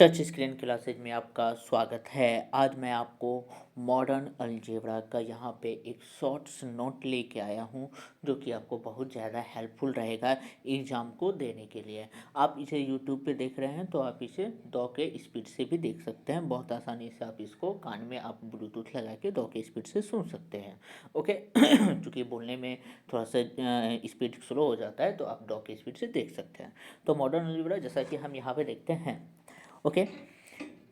Touch screen classes में आपका स्वागत है। आज मैं आपको मॉडर्न अलजेब्रा का यहाँ पे एक शॉर्ट्स नोट लेके आया हूँ, जो कि आपको बहुत ज़्यादा हेल्पफुल रहेगा एग्ज़ाम को देने के लिए। आप इसे यूट्यूब पे देख रहे हैं तो आप इसे 2 के स्पीड से भी देख सकते हैं। बहुत आसानी से आप इसको कान में आप ब्लूटूथ लगा के 2 के स्पीड से सुन सकते हैं। ओके चूँकि बोलने में थोड़ा सा स्पीड स्लो हो जाता है, तो आप 2 के स्पीड से देख सकते हैं। तो मॉडर्न अलजेब्रा जैसा कि हम यहाँ पे देखते हैं, ओके,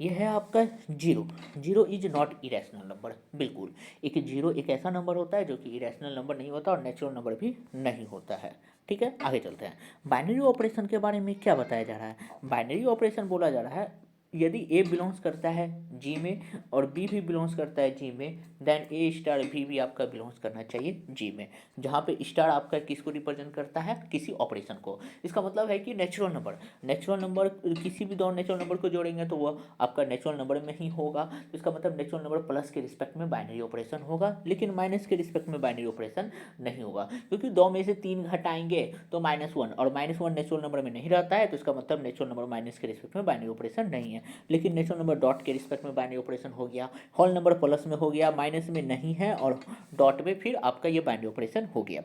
ये है आपका zero. Zero is not irrational number. बिल्कुल, एक जीरो एक ऐसा नंबर होता है जो कि इरेशनल नंबर नहीं होता और नेचुरल नंबर भी नहीं होता है। ठीक है, आगे चलते हैं। बाइनरी ऑपरेशन के बारे में क्या बताया जा रहा है? बाइनरी ऑपरेशन बोला जा रहा है, यदि ए बिलोंग्स करता है जी में और बी भी बिलोंग्स करता है जी में, देन ए स्टार भी आपका बिलोंग्स करना चाहिए जी में। जहाँ पे स्टार आपका किसको रिप्रेजेंट करता है? किसी ऑपरेशन को। इसका मतलब है कि नेचुरल नंबर किसी भी दो नेचुरल नंबर को जोड़ेंगे तो वह आपका नेचुरल नंबर में ही होगा। तो इसका मतलब नेचुरल नंबर प्लस के रिस्पेक्ट में बाइनरी ऑपरेशन होगा, लेकिन माइनस के रिस्पेक्ट में बाइनरी ऑपरेशन नहीं होगा, क्योंकि 2 में से 3 घटाएंगे तो -1, और -1 नेचुरल नंबर में नहीं रहता है, तो इसका मतलब नेचुरल नंबर माइनस के रिस्पेक्ट में बाइनरी ऑपरेशन नहीं है। लेकिन नेचुरल नंबर डॉट के रिस्पेक्ट में बाइनरी ऑपरेशन हो गया, होल नंबर प्लस में हो गया, माइनस में नहीं है, और डॉट में फिर आपका ये बाइनरी ऑपरेशन हो गया।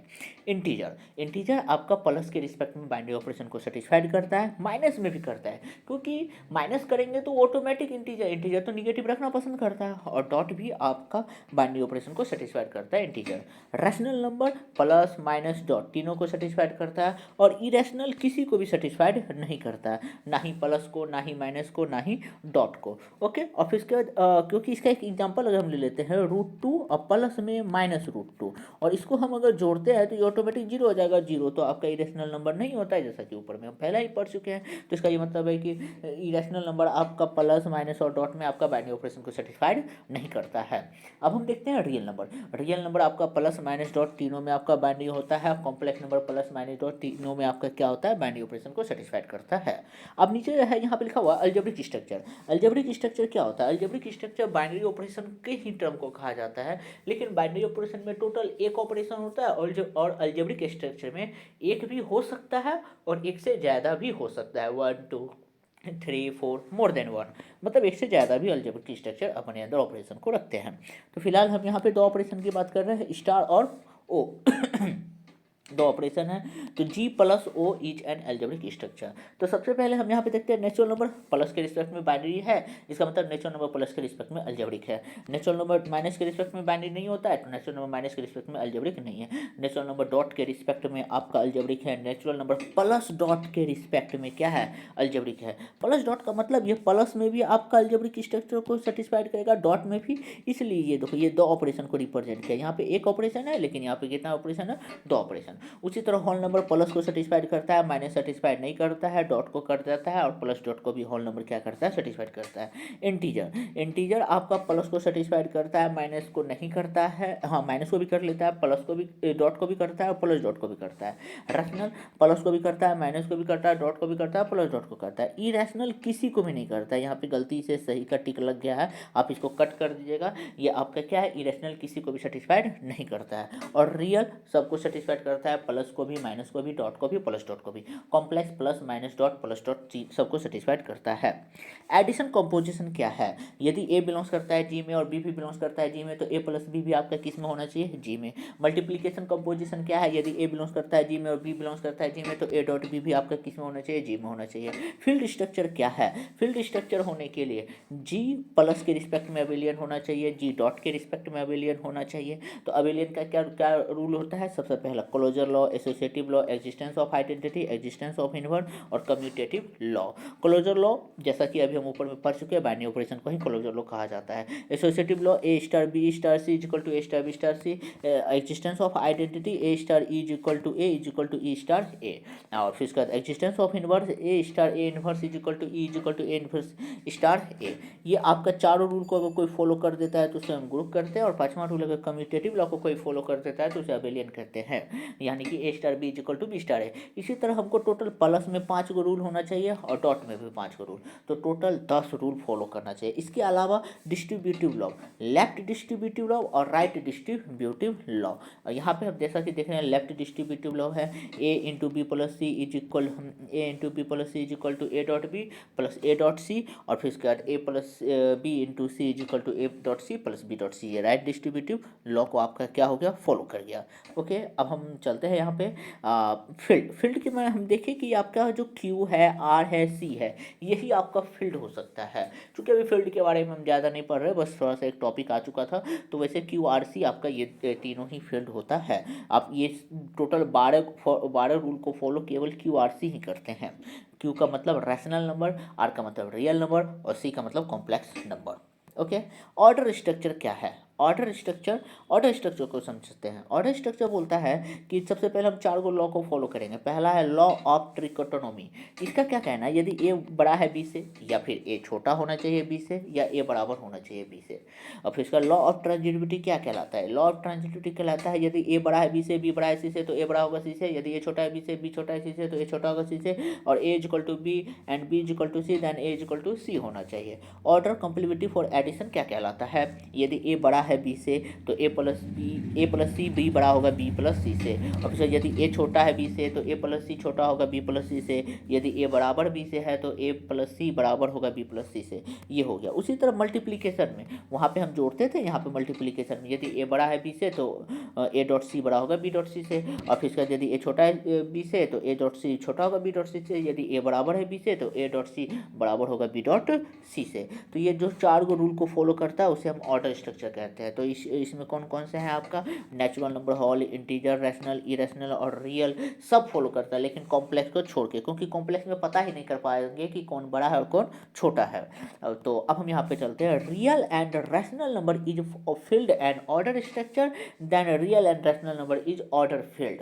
इंटीजर आपका प्लस के रिस्पेक्ट में बाइनरी ऑपरेशन को सेटिस्फाइड करता है, माइनस में भी करता है, क्योंकि माइनस करेंगे तो ऑटोमेटिक इंटीजर तो निगेटिव रखना पसंद करता है, और डॉट भी आपका बाइनरी ऑपरेशन को सेटिस्फाइड करता है integer. Rational number plus minus dot तीनों को सेटिस्फाइड करता है, और इरेशनल किसी को भी सेटिस्फाइड नहीं करता है, ना ही प्लस को, ना ही माइनस को, ना ही डॉट को। ओके, और फिर इसके बाद क्योंकि इसका एक एग्जांपल अगर हम ले लेते हैं, √2 और प्लस में -√2, और इसको हम अगर जोड़ते हैं तो ये ऑटोमेटिक जीरो हो जाएगा। जीरो तो आपका इरेशनल नंबर नहीं होता है, जैसा कि ऊपर में हम पहले ही पढ़ चुके हैं। तो इसका ये मतलब है कि इरेशनल नंबर आपका प्लस माइनस और डॉट में आपका बाइनरी ऑपरेशन को सेटिस्फाइड नहीं करता है। अब हम देखते हैं रियल नंबर आपका प्लस माइनस डॉट तीनों में आपका बाइनरी होता है। Complex number plus minus dot तीनों में आपका क्या होता है? बाइनरी ऑपरेशन को सेटिस्फाइड करता है। अब नीचे है यहाँ पे लिखा हुआ अलजेब्रिक स्ट्रक्चर। अलजेब्रिक स्ट्रक्चर क्या होता है? अलजेब्रिक स्ट्रक्चर बाइनरी ऑपरेशन के ही टर्म को कहा जाता है, लेकिन बाइनरी ऑपरेशन में टोटल एक ऑपरेशन होता है, और अलजेब्रिक स्ट्रक्चर में एक भी हो सकता है और एक से ज़्यादा भी हो सकता है। 1 2 3 4 मोर देन 1, मतलब एक से ज़्यादा भी अलजेब्रिक स्ट्रक्चर अपने अंदर ऑपरेशन को रखते हैं। तो फिलहाल हम यहाँ पे 2 ऑपरेशन की बात कर रहे हैं, स्टार और ओ। 2 ऑपरेशन है, तो G plus O is an algebraic structure. तो सबसे पहले हम यहाँ पे देखते हैं नेचुरल नंबर प्लस के रिस्पेक्ट में बाइनरी है, इसका मतलब नेचुरल नंबर प्लस के रिस्पेक्ट में अलजेब्रिक है। नेचुरल नंबर माइनस के रिस्पेक्ट में बाइनरी नहीं होता है, तो नेचुरल नंबर माइनस के रिस्पेक्ट में अलजेब्रिक नहीं है। नेचुरल नंबर डॉट के रिस्पेक्ट में आपका अलजेब्रिक है। नेचुरल नंबर प्लस डॉट के रिस्पेक्ट में क्या है? अलजेब्रिक है। प्लस डॉट का मतलब ये प्लस में भी आपका अलजेब्रिक स्ट्रक्चर को सेटिस्फाइड करेगा, डॉट में भी। इसलिए ये देखो, ये 2 ऑपरेशन को रिप्रेजेंट किया। यहाँ पे एक ऑपरेशन है, लेकिन यहाँ पे कितना ऑपरेशन है? 2 ऑपरेशन। उसी तरह होल नंबर प्लस को सेटिस्फाइड करता है, माइनस सेटिस्फाइड नहीं करता है, डॉट को कर देता है, और प्लस डॉट को भी होल नंबर क्या करता है? सेटिस्फाइड करता है। इंटीजर आपका प्लस को सेटिस्फाइड करता है, माइनस को नहीं करता है। हाँ, माइनस को भी कर लेता है, प्लस को भी, डॉट को भी करता है, और प्लस डॉट को भी करता है। रैशनल प्लस को भी करता है, माइनस को भी करता है, डॉट को भी करता है, प्लस डॉट को करता है। इरेशनल किसी को भी नहीं करता है। यहाँ पे गलती से सही का टिक लग गया है, आप इसको कट कर दीजिएगा। ये आपका क्या है? इरेशनल किसी को भी सेटिस्फाइड नहीं करता है, और रियल सबको सेटिस्फाइड करता है, प्लस को भी, माइनस को भी, डॉट को भी, प्लस डॉट को भी। Complex plus minus dot plus dot सबको सेटिस्फाइड करता है। एडिशन कंपोजिशन क्या है? यदि ए बिलोंग्स करता है जी में और बी भी बिलोंग्स करता है जी में, तो ए प्लस बी भी आपका किस में होना चाहिए? जी में। मल्टीप्लीकेशन कंपोजिशन क्या है? यदि ए बिलोंग्स करता है जी में और बी बिलोंग्स करता है जी में, तो ए डॉट बी भी आपका किस में होना चाहिए? जी में होना चाहिए। फील्ड स्ट्रक्चर क्या है? फील्ड स्ट्रक्चर होने के लिए जी प्लस के रिस्पेक्ट में अबेलियन होना चाहिए, जी डॉट के रिस्पेक्ट में अबेलियन होना चाहिए। तो अबेलियन का क्या क्या रूल होता है? सबसे पहला closure law, associative law, existence of identity, existence of inverse, और कम्यूटेटिव लॉ। क्लोजर लॉ जैसा कि अभी हम ऊपर में पढ़ चुके हैं, बाइनरी ऑपरेशन को ही क्लोजर लॉ कहा जाता है। Associative law, A star B star C is equal to A star B star C. Existence of identity, A star E is equal to A is equal to E star A. और फिर उसके बाद existence of inverse, A star A inverse is equal to E is equal to A inverse star A. ये आपका चारों rule को अगर कोई फॉलो कर देता है तो उसे हम ग्रुप करते हैं, और 5वां रूल अगर कम्यूटेटिव लॉ को कोई फॉलो कर देता है तो उसे अबेलियन कहते हैं। यानी कि A star B is equal to B star है। इसी तरह हमको टोटल प्लस में 5 गो रूल होना चाहिए और डॉट में भी 5 गो रूल, तो टोटल 10 रूल फॉलो करना चाहिए। इसके अलावा distributive law, left distributive law और राइट डिस्ट्रीब्यूटिव लॉ। यहाँ पे हम जैसा कि देख रहे हैं लेफ्ट डिस्ट्रीब्यूटिव लॉ है A into B plus C is equal to A dot B plus A dot C, और फिर उसके बाद A plus B into C is equal to A dot C plus B dot C. ये right distributive law को आपका क्या हो गया, फॉलो कर गया। ओके, अब हम चलते हैं यहाँ पे फील्ड के में हम देखें कि आपका जो क्यू है, आर है, सी है, यही आपका फील्ड हो सकता है। चूँकि अभी फील्ड के बारे में हम ज़्यादा नहीं पढ़ रहे, बस थोड़ा सा एक टॉपिक आ चुका था, तो वैसे क्यू आर सी आपका ये तीनों ही फील्ड होता है। आप ये टोटल 12 रूल को फॉलो केवल क्यू आर सी ही करते हैं। क्यू का मतलब रैशनल नंबर, आर का मतलब रियल नंबर और सी का मतलब complex number. Okay, order structure क्या है? ऑर्डर स्ट्रक्चर को समझते हैं। ऑर्डर स्ट्रक्चर बोलता है कि सबसे पहले हम 4 गो लॉ को फॉलो करेंगे। पहला है लॉ ऑफ ट्रिकोटोनॉमी। इसका क्या कहना है, यदि ए बड़ा है बी से, या फिर ए छोटा होना चाहिए बी से, या ए बराबर होना चाहिए बी से। और फिर इसका लॉ ऑफ ट्रांजिटिविटी क्या कहलाता है? लॉ ऑफ ट्रांजिटिविटी कहलाता है यदि ए बड़ा है बी से, बी बड़ा है सी से, तो ए बड़ा होगा सी से। यदि ए छोटा है बी से, बी छोटा है सी से, तो ए छोटा होगा सी से। और A is equal to B and B is equal to C, then A is equal to C होना चाहिए। ऑर्डर कॉम्प्लिमेंट्री फॉर एडिशन क्या कहलाता है? यदि ए बड़ा है बी से, तो ए प्लस सी बी बड़ा होगा बी प्लस सी से। और फिर यदि ए छोटा है बी से, तो ए प्लस सी छोटा होगा बी प्लस सी से। यदि ए बराबर बी से है, तो ए प्लस सी बराबर होगा बी प्लस सी से। ये हो गया। उसी तरह मल्टीप्लीकेशन में वहाँ पे हम जोड़ते थे, यहाँ पे मल्टीप्लीकेशन में यदि ए बड़ा है बी से, तो ए डॉट सी बड़ा होगा बी डॉट सी से। और फिर इसका यदि ए छोटा है बी से, तो ए डॉट सी छोटा होगा बी डॉट सी से। यदि ए बराबर है बी से, तो ए डॉट सी बराबर होगा बी डॉट सी से। तो ये जो 4 गो रूल को फॉलो करता है उसे हम ऑर्डर स्ट्रक्चर कहते हैं। तो इसमें कौन कौन से हैं आपका? Natural number, whole, integer, rational, irrational और रियल सब फॉलो करता है, लेकिन कॉम्प्लेक्स को छोड़ के, क्योंकि कॉम्प्लेक्स में पता ही नहीं कर पाएंगे कि कौन बड़ा है और कौन छोटा है। तो अब हम यहाँ पे चलते हैं। Real and rational number is field and order structure, then real and rational number is order field.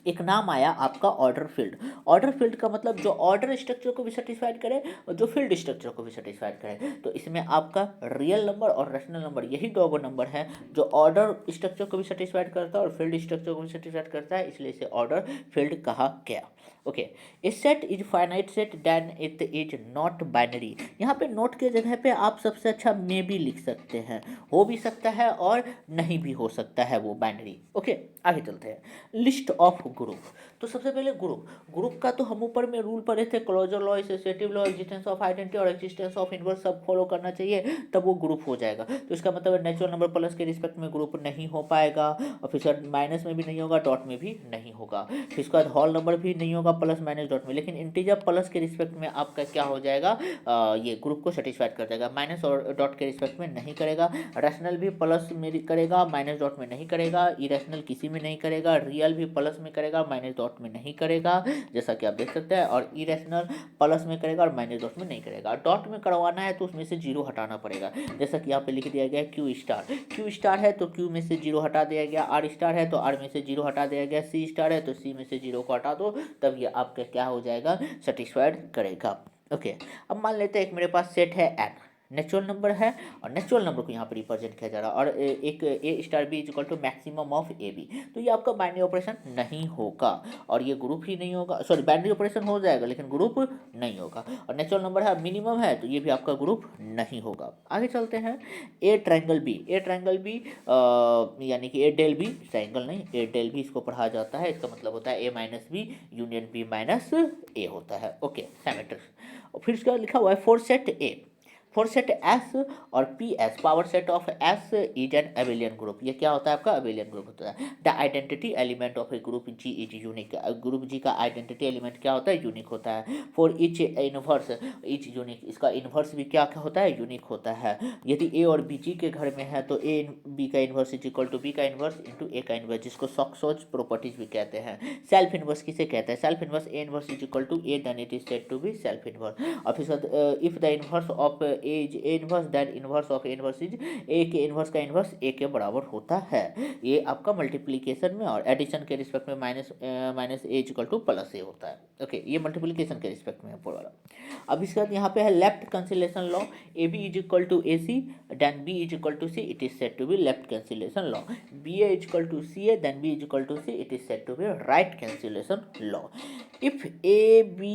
एक नाम आया आपका ऑर्डर फील्ड। ऑर्डर फील्ड का मतलब जो ऑर्डर स्ट्रक्चर को भी सेटिस्फाइड करे और जो फील्ड स्ट्रक्चर को भी सेटिस्फाइड करे। तो इसमें आपका रियल नंबर और रैशनल नंबर यही 2 नंबर है जो ऑर्डर स्ट्रक्चर को भी सेटिस्फाइड करता है और फील्ड स्ट्रक्चर को भी सेटिस्फाइड करता है, इसलिए इसे ऑर्डर फील्ड कहा गया। Okay, a set is finite set then it is not binary. यहाँ पे नोट के जगह पे आप सबसे अच्छा मे भी लिख सकते हैं, हो भी सकता है और नहीं भी हो सकता है वो बाइनरी। ओके, आगे चलते हैं। List of group. तो सबसे पहले ग्रुप का तो हम ऊपर में रूल पढ़े थे, closure law, associative law, existence of identity और एग्जिस्टेंस ऑफ इनवर्स सब फॉलो करना चाहिए, तब वो ग्रुप हो जाएगा। तो इसका मतलब नेचुरल नंबर प्लस के रिस्पेक्ट में ग्रुप नहीं हो पाएगा, और फिर माइनस में भी नहीं होगा, डॉट में भी नहीं होगा, फिर इसके बाद होल नंबर भी नहीं होगा प्लस माइनस डॉट में। लेकिन इंटीजर प्लस के रिस्पेक्ट में आपका क्या हो जाएगा, ये ग्रुप को सेटिस्फाइड कर देगा, माइनस और डॉट के रिस्पेक्ट में नहीं करेगा। रैशनल भी प्लस में करेगा, माइनस डॉट में नहीं करेगा। इरेशनल किसी में नहीं करेगा। रियल भी प्लस में करेगा, माइनस डॉट में नहीं करेगा, जैसा कि आप देख सकते हैं। और इरेशनल प्लस में करेगा और माइनस डॉट में नहीं करेगा। डॉट में करवाना है तो उसमें से 0 हटाना पड़ेगा, जैसा कि यहाँ पे लिख दिया गया है क्यू स्टार है तो क्यू में से 0 हटा दिया गया, आर स्टार है तो आर में से 0 हटा दिया गया, सी स्टार है तो सी में से 0 को हटा दो, तब ये आपका क्या हो जाएगा, सेटिस्फाइड करेगा। ओके, अब मान लेते हैं एक मेरे पास सेट है एन, नेचुरल नंबर है और नेचुरल नंबर को यहाँ पर रिप्रेजेंट किया जा रहा है, और एक A star B is equal to maximum of A B. तो ये आपका बाइनरी ऑपरेशन नहीं होगा और ये ग्रुप ही नहीं होगा, सॉरी बाइनरी ऑपरेशन हो जाएगा लेकिन ग्रुप नहीं होगा। और नेचुरल नंबर है, मिनिमम है, तो ये भी आपका ग्रुप नहीं होगा। आगे चलते हैं। ए ट्रायंगल बी यानी कि ए डेल बी, ट्रायंगल नहीं, ए डेल बी इसको पढ़ा जाता है, इसका मतलब होता है A minus B union B minus A होता है। Okay, symmetric. और फिर इसका लिखा हुआ है for set A, for set S और P S, power set of S is an abelian group. ये क्या होता है आपका, अबेलियन ग्रुप होता है। The identity element of a group G is unique, group G का आइडेंटिटी एलिमेंट क्या होता है, यूनिक होता है। For each inverse etch unique, इसका इनवर्स भी क्या होता है, यूनिक होता है। यदि ए और बी जी के घर में है तो ए बी का inverse is equal to B का इनवर्स इंटू ए का इनवर्स, जिसको सॉक्सोज प्रॉपर्टीज भी कहते हैं। सेल्फ इनवर्स किसे कहते हैं, self inverse A inverse is equal to A, then it is said to be self inverse. और फिर if the inverse of A is A inverse, then inverse of A inverse is A के inverse का inverse ए के बराबर होता है। ये आपका मल्टीप्लिकेशन में और एडिशन के रिस्पेक्ट में माइनस ए इक्वल टू प्लस ए होता है। ओके, ये मल्टीप्लिकेशन के रिस्पेक्ट में है पूरा। अब इसके बाद यहाँ पे है left cancellation law, A B is equal to A C then B is equal to C, it is said to be left cancellation law. B A is equal to C A then B is equal to C, it is said to be right cancellation law. If A, B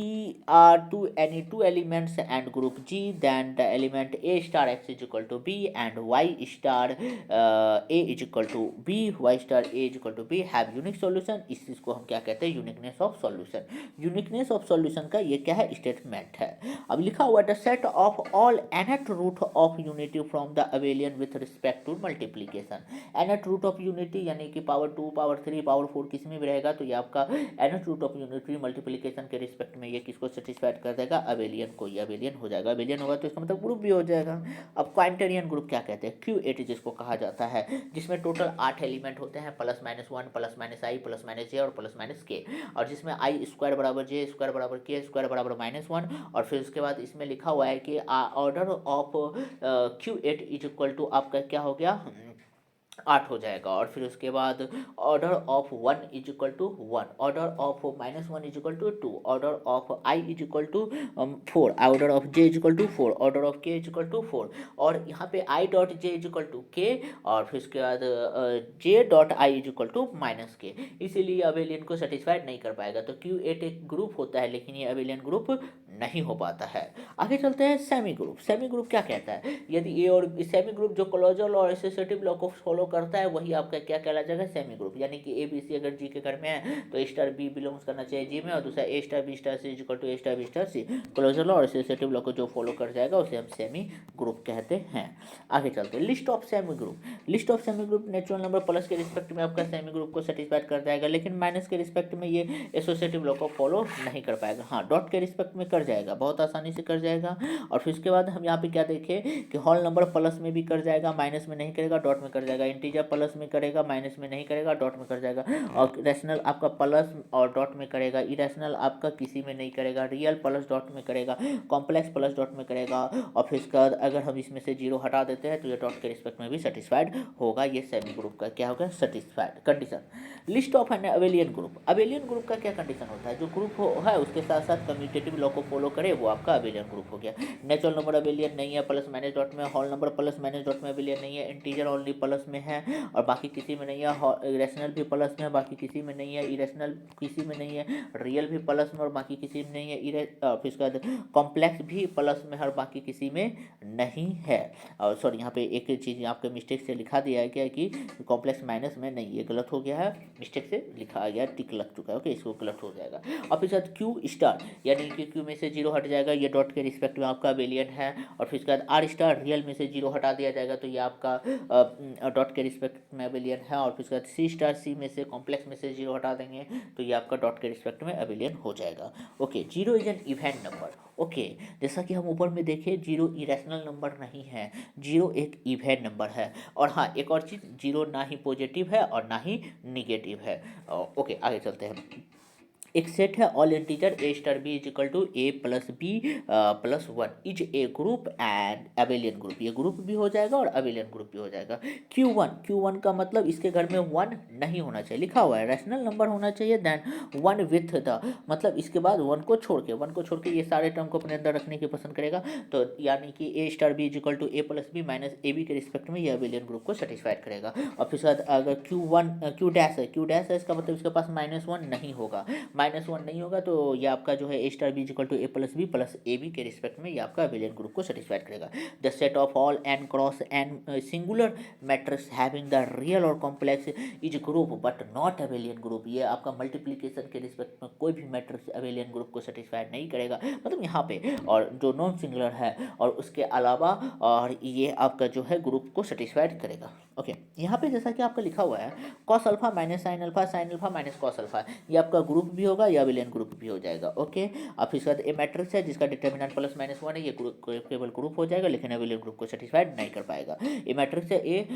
are any two elements and group G, then the element A star X is equal to B and Y star A is equal to B, Y star A is equal to B have unique solution। इस चीज़ को हम क्या कहते हैं, uniqueness of solution. Uniqueness of solution का ये क्या है, स्टेटमेंट है। अब लिखा हुआ the set of all nth root of unity from the abelian with respect to multiplication. nth root of unity यानी कि पावर 2, पावर 3, पावर 4 किस में भी रहेगा, तो ये आपका nth root of unity multiplication के रिस्पेक्ट में ये किसको सेटिस्फाइड कर देगा, अबेलियन को। ये अबेलियन हो जाएगा, अबेलियन होगा तो इसका मतलब ग्रुप भी हो जाएगा। अब क्वांटेरियन ग्रुप क्या कहते हैं, Q8 जिसको कहा जाता है, जिसमें टोटल 8 एलिमेंट होते हैं, प्लस माइनस 1 प्लस माइनस आई प्लस माइनस जे और प्लस माइनस के, और जिसमें आई स्क्वायर बराबर जे स्क्वायर बराबर के स्क्वायर बराबर -1, और फिर उसके बाद इसमें लिखा हुआ है कि order of Q8 is equal to आपका क्या हो गया, 8 हो जाएगा। और फिर उसके बाद order of 1 is equal to 1, order of -1 is equal to 2, order of i is equal to 4, order of j is equal to 4, order of k is equal to 4, और यहाँ पे i dot j is equal to k, और फिर उसके बाद j dot i is equal to -k। इसीलिए abelian को satisfied नहीं कर पाएगा। तो Q8 एक ग्रुप होता है, लेकिन ये अबेलियन ग्रुप नहीं हो पाता है। आगे चलते हैं सेमी ग्रुप। सेमी ग्रुप क्या कहता है, यदि ए और सेमी ग्रुप जो क्लोजल और एसोसिएटिव लॉ को फॉलो करता है वही आपका क्या कहला जाएगा, सेमी ग्रुप। यानी कि ए बी सी अगर जी के घर में है तो ए स्टार बी बिलोंग्स करना चाहिए जी में, और दूसरा A star B star C is equal to A star B star C. Closure law और एसोसिएटिव लॉ को जो फॉलो कर जाएगा उसे हम सेमी ग्रुप कहते हैं। आगे चलते हैं list of semi group. List of semi group natural number plus के रिस्पेक्ट में आपका सेमी ग्रुप को सेटिस्फाइड कर जाएगा, लेकिन माइनस के रिस्पेक्ट में ये एसोसिएटिव लॉ को फॉलो नहीं कर पाएगा। हाँ, डॉट के रिस्पेक्ट में कर जाएगा, बहुत आसानी से कर जाएगा। और फिर उसके बाद हम यहाँ पे क्या देखें कि होल नंबर प्लस में भी कर जाएगा, माइनस में नहीं करेगा, डॉट में कर जाएगा। इंटीजर प्लस में करेगा, माइनस में नहीं करेगा, डॉट में कर जाएगा। और रैशनल आपका प्लस और डॉट में करेगा, इरेशनल आपका किसी में नहीं करेगा, रियल प्लस डॉट में करेगा, कॉम्प्लेक्स प्लस डॉट में करेगा। और फिर इसका अगर हम इसमें से 0 हटा देते हैं तो ये डॉट के रिस्पेक्ट में भी सेटिस्फाइड होगा। ये सेमी ग्रुप का क्या होगा, satisfied. Condition list of N abelian group. Abelian group का क्या कंडीशन होता है, जो ग्रुप है उसके साथ साथ कम्यूटेटिव लॉ को फॉलो करे वो आपका अबेलियन ग्रुप हो गया। नेचुरल नंबर अबेलियन नहीं है, प्लस माइनस डॉट में, whole number plus minus dot में अबेलियन नहीं है, इंटीजर ओनली प्लस में है और बाकी किसी में नहीं है, रैशनल भी प्लस में है बाकी किसी में नहीं है, इरेशनल किसी में नहीं है, रियल भी प्लस में और बाकी किसी में नहीं है, फिर उसके बाद कॉम्प्लेक्स भी प्लस में है और बाकी किसी में नहीं है। और सॉरी, यहाँ पे एक चीज़ आपके मिस्टेक से लिखा दिया है क्या कि कॉम्प्लेक्स माइनस में नहीं, ये गलत हो गया है, मिस्टेक से लिखा गया, टिक लग चुका है। ओके, इसको गलत हो जाएगा। और फिर साथ क्यू स्टार यानी कि क्यू में से 0 हट जाएगा, ये डॉट के रिस्पेक्ट में आपका अबेलियन है। और फिर उसके बाद आर स्टार रियल में से 0 हटा दिया जाएगा तो ये आपका डॉट के रिस्पेक्ट में अबेलियन है। और फिर उसके बाद सी स्टार सी में से कॉम्प्लेक्स में से 0 हटा देंगे तो ये आपका डॉट के रिस्पेक्ट में अबेलियन हो जाएगा। Okay, 0 is an event number. Okay, जैसा कि हम ऊपर में देखें 0 इरेशनल नंबर नहीं है, 0 एक इवेंट नंबर है। और हाँ, एक और चीज़, 0 ना ही पॉजिटिव है और ना ही निगेटिव है। ओके, आगे चलते हैं। एक सेट है all integer a star B is equal to A plus b plus 1 is a group and abelian group. ये ग्रुप भी हो जाएगा और अबेलियन ग्रुप भी हो जाएगा। Q1 का मतलब इसके घर में 1 नहीं होना चाहिए, लिखा हुआ है रैशनल नंबर होना चाहिए, देन 1 विथ द मतलब इसके बाद 1 को छोड़ के ये सारे टर्म को अपने अंदर रखने की पसंद करेगा। तो यानी कि A star B is equal to A plus B minus A B के रिस्पेक्ट में ये अबेलियन ग्रुप को सेटिस्फाइड करेगा। और फिर साथ अगर क्यू डैश है इसका मतलब इसके पास -1 नहीं होगा, -1 नहीं होगा तो ये आपका जो है A star B equal to A plus B के रिस्पेक्ट में ये आपका अबेलियन ग्रुप को सेटिस्फाइड करेगा। The set of all N cross N singular matrix having the real और complex is group but not abelian group. ये आपका multiplication के रिस्पेक्ट में कोई भी मैट्रिक्स अबेलियन ग्रुप को सेटिस्फाइड नहीं करेगा, मतलब यहाँ पे, और जो नॉन सिंगुलर है और उसके अलावा और ये आपका जो है ग्रुप को सेटिस्फाइड करेगा। ओके, यहाँ पे जैसा कि आपका लिखा हुआ है cos alpha minus sine alpha minus cos alpha, ये आपका ग्रुप भी होगा या अबेलियन ग्रुप भी हो जाएगा। ओके, अब इसके बाद ए मैट्रिक्स है जिसका डिटर्मिनेंट प्लस माइनस 1 है, ये केवल ग्रुप हो जाएगा लेकिन अबेलियन ग्रुप को सेटिस्फाइड नहीं कर पाएगा। ए मैट्रिक्स है ए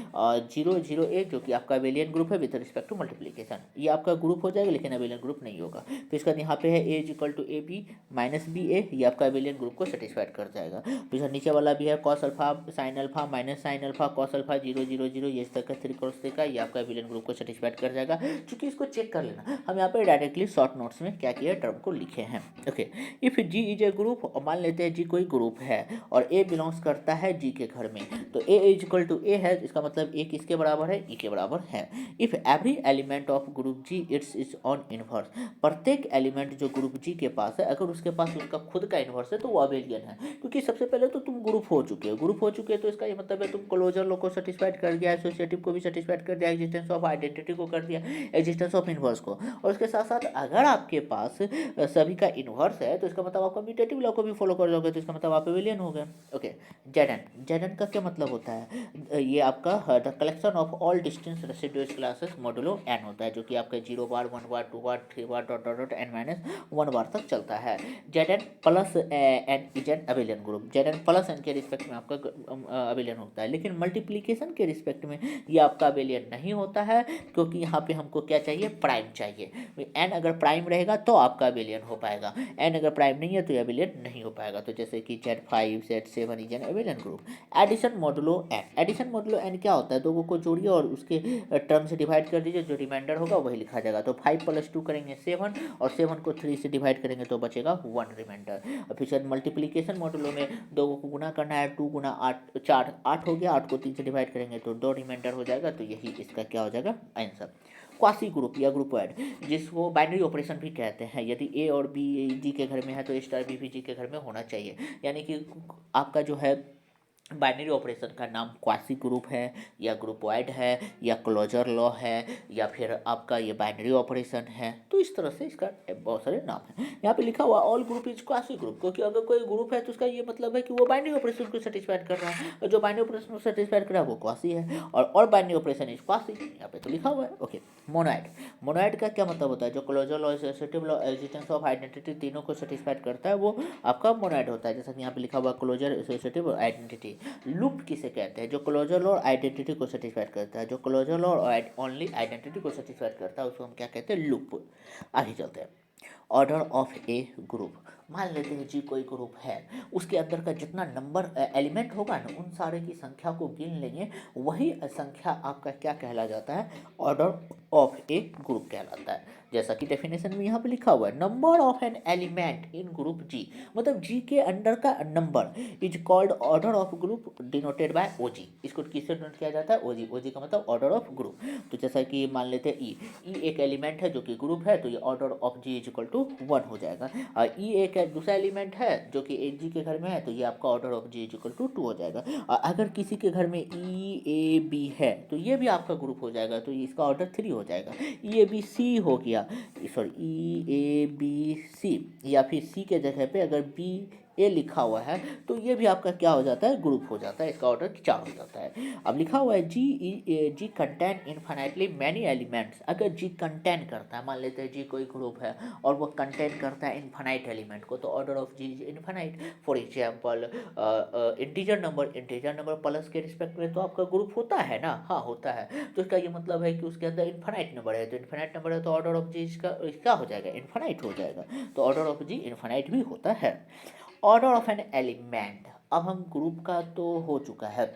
0 0 ए जो कि आपका अबेलियन ग्रुप है विद रिस्पेक्ट टू मल्टीप्लिकेशन, ये आपका ग्रुप हो जाएगा लेकिन अबेलियन ग्रुप नहीं होगा। फिर इसके बाद यहाँ पे है A is equal to A B minus B A, ये आपका अबेलियन ग्रुप को सेटिस्फाइड कर जाएगा। फिर नीचे वाला भी है cos alpha sine alpha minus sine alpha cos alpha 0 0 0, ये इस तरह का 3 क्रॉस का ये आपका अबेलियन ग्रुप को सेटिस्फाइड कर जाएगा। चूंकि इसको चेक कर लेना, हम यहाँ पे डायरेक्टली शॉर्ट नोट्स में क्या किया टर्म को लिखे हैं। Okay, if G is a group, और मान लेते हैं जी कोई ग्रुप है और ए बिलोंग्स करता है जी के घर में, तो ए इज इक्वल टू ए है, इसका मतलब ए किसके बराबर है, ई के बराबर है। If every element of group G its is own inverse, प्रत्येक एलिमेंट जो ग्रुप जी के पास है अगर उसके पास उसका खुद का इनवर्स है तो वो अबेलियन है, क्योंकि सबसे पहले तो तुम ग्रुप हो चुके हो, तो इसका ये मतलब है तुम क्लोजर लो को सेटिस्फाइड कर दिया, एसोसिएटिव को भी सेटिस्फाइड कर दिया, एग्जिस्टेंस ऑफ आइडेंटिटी को कर दिया, एग्जिस्टेंस ऑफ इनवर्स को, और उसके साथ साथ अगर आपके पास सभी का इनवर्स है तो इसका मतलब आप कम्यूटेटिव लॉ को भी फॉलो कर दोगे, तो इसका मतलब आप एबेलियन हो गए। ओके, जेडन का क्या मतलब होता है, ये आपका the collection of all distance residual classes modulo n होता है, जो कि आपका 0 bar 1 bar 2 bar 3 bar dot dot dot n minus 1 bar तक चलता है। Z n plus n is an abelian group, Z n plus n के respect में आपका अबेलियन होता है, लेकिन मल्टीप्लीकेशन के रिस्पेक्ट में ये आपका अबेलियन नहीं होता है, क्योंकि यहाँ पे हमको क्या चाहिए, प्राइम चाहिए। एन अगर प्राइम रहेगा तो आपका अबेलियन हो पाएगा, एन अगर प्राइम नहीं है तो ये अबेलियन नहीं हो पाएगा। तो जैसे कि Z5 Z7 is an abelian group. Addition modulo n, addition modulo n क्या होता है, दो को जोड़िए और उसके टर्म से डिवाइड कर दीजिए, जो रिमाइंडर होगा वही लिखा जाएगा। तो 5 + 2 करेंगे 7, और 7 को 3 से डिवाइड करेंगे तो बचेगा 1 रिमाइंडर। और फिर मल्टीप्लीकेशन मॉडुलो में 2 को गुना करना है, 2 गुना 8 4 8 हो गया, 8 को 3 से डिवाइड करेंगे तो 2 रिमाइंडर हो जाएगा, तो यही इसका क्या हो जाएगा आंसर। क्वासी ग्रुप या ग्रुपॉइड, जिसको बाइनरी ऑपरेशन भी कहते हैं, यदि ए और बी जी के घर में है तो ए स्टार बी भी जी के घर में होना चाहिए, यानी कि आपका जो है बाइनरी ऑपरेशन का नाम क्वासी ग्रुप है या ग्रुपॉइड है या क्लोजर लॉ है या फिर आपका ये बाइनरी ऑपरेशन है, तो इस तरह से इसका बहुत सारे नाम हैं। यहाँ पे लिखा हुआ all group is quasi group, क्योंकि अगर कोई ग्रुप है तो उसका ये मतलब है कि वो बाइनरी ऑपरेशन को सेटिस्फाइड कर रहा है, और जो बाइनरी ऑपरेशन को सेटिस्फाइड कर रहा है वो क्वासी है, और बाइनरी ऑपरेशन इज क्वासी, यहाँ पे तो लिखा हुआ है। ओके, मोनोइड, मोनोइड का क्या मतलब होता है, जो closure law, associative law, existence of identity तीनों को सेटिस्फाइड करता है वो आपका मोनोइड होता है, जैसा कि यहाँ पे लिखा हुआ क्लोजर, एसोसिएटिव और आइडेंटिटी। लूप किसे कहते हैं, जो क्लोजर लॉ और आइडेंटिटी को सेटिस्फाइड करता है, जो क्लोजर लॉ और ओनली आइडेंटिटी को सेटिस्फाइड करता है उसको हम क्या कहते हैं, लूप। आगे चलते हैं। ऑर्डर ऑफ ए ग्रुप, मान लेते हैं जी कोई ग्रुप है, उसके अंदर का जितना नंबर एलिमेंट होगा ना उन सारे की संख्या को गिन लेंगे, वही संख्या आपका क्या कहला जाता है, ऑर्डर ऑफ ए ग्रुप कहलाता है। जैसा कि डेफिनेशन में यहाँ पे लिखा हुआ है, number of N element in group G, मतलब जी के अंडर का number is called order of group denoted by O G, इसको किससे डिनोट किया जाता है, ओजी, ओजी का मतलब ऑर्डर ऑफ ग्रुप। तो जैसा कि मान लेते हैं ई एक एलिमेंट है जो कि ग्रुप है, तो ये order of G is equal to 1 हो जाएगा, और ई एक दूसरा एलिमेंट है जो कि ए जी के घर में है, तो ये आपका order of G is equal to 2 हो जाएगा। और अगर किसी के घर में ई ए बी है तो ये भी आपका ग्रुप हो जाएगा, तो इसका ऑर्डर 3 हो जाएगा। ई ए बी सी हो गया, सॉरी ई ए बी सी, या फिर सी के जगह पे अगर बी ए लिखा हुआ है तो ये भी आपका क्या हो जाता है, ग्रुप हो जाता है, इसका ऑर्डर 4 हो जाता है। अब लिखा हुआ है जी कंटेन इनफाइनाइटली मैनी एलिमेंट्स, अगर जी कंटेन करता है, मान लेते हैं जी कोई ग्रुप है और वो कंटेन करता है इनफाइनाइट एलिमेंट को, तो order of G is infinite. For example integer number plus के रिस्पेक्ट में तो आपका ग्रुप होता है ना, हाँ होता है, तो इसका ये मतलब है कि उसके अंदर इनफाइनाइट नंबर है, तो इनफाइनाइट नंबर है तो ऑर्डर ऑफ जी इसका हो जाएगा इनफाइनाइट हो जाएगा, तो ऑर्डर ऑफ जी इनफाइनाइट भी होता है। ऑर्डर ऑफ एन एलिमेंट, अब हम ग्रुप का तो हो चुका है,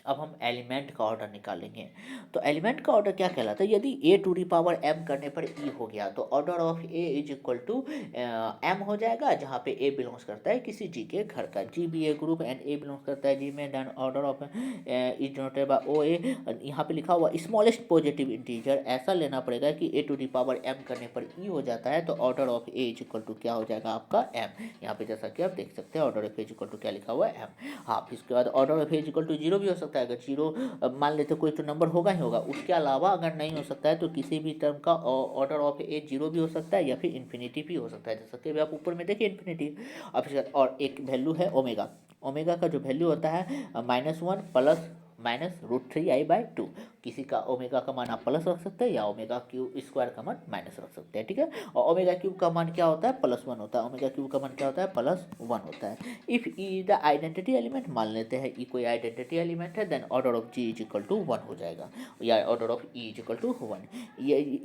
अब हम एलिमेंट का ऑर्डर निकालेंगे। तो एलिमेंट का ऑर्डर क्या कहलाता है, यदि a to the power m करने पर ई हो गया तो order of A is equal to m हो जाएगा, जहाँ पे ए बिलोंग्स करता है किसी जी के घर का, G be a group and A belongs करता है जी में, then order of is denoted by O A. यहाँ पे लिखा हुआ स्मॉलेस्ट पॉजिटिव इंटीजर, ऐसा लेना पड़ेगा कि a to the power m करने पर ई हो जाता है, तो order of A is equal to क्या हो जाएगा आपका एम। यहाँ पे जैसा कि आप देख सकते हैं order of A is equal to क्या लिखा हुआ है एम। हाँ, फिर इसके बाद order of A is equal to 0 भी हो सकता है, अगर 0 मान लेते कोई तो नंबर होगा ही होगा, उसके अलावा अगर नहीं हो सकता है तो किसी भी टर्म का ऑर्डर ऑफ ए 0 भी हो सकता है या फिर इन्फिनिटी भी हो सकता है, जैसा कि अभी आप ऊपर में देखिए इन्फिनिटी। और एक वैल्यू है ओमेगा, ओमेगा का जो वैल्यू होता है -1 प्लस -√3i/2, किसी का ओमेगा का मान आप प्लस रख सकते हैं या ओमेगा क्यूब स्क्वायर का मान माइनस रख सकते हैं, ठीक है। और ओमेगा क्यूब का मान क्या होता है, +1 होता है, ओमेगा क्यूब का मान क्या होता है, +1 होता है। If e the identity element, मान लेते हैं ई कोई आइडेंटिटी एलिमेंट है, then order of G is equal to 1 हो जाएगा, या order of e is equal to 1।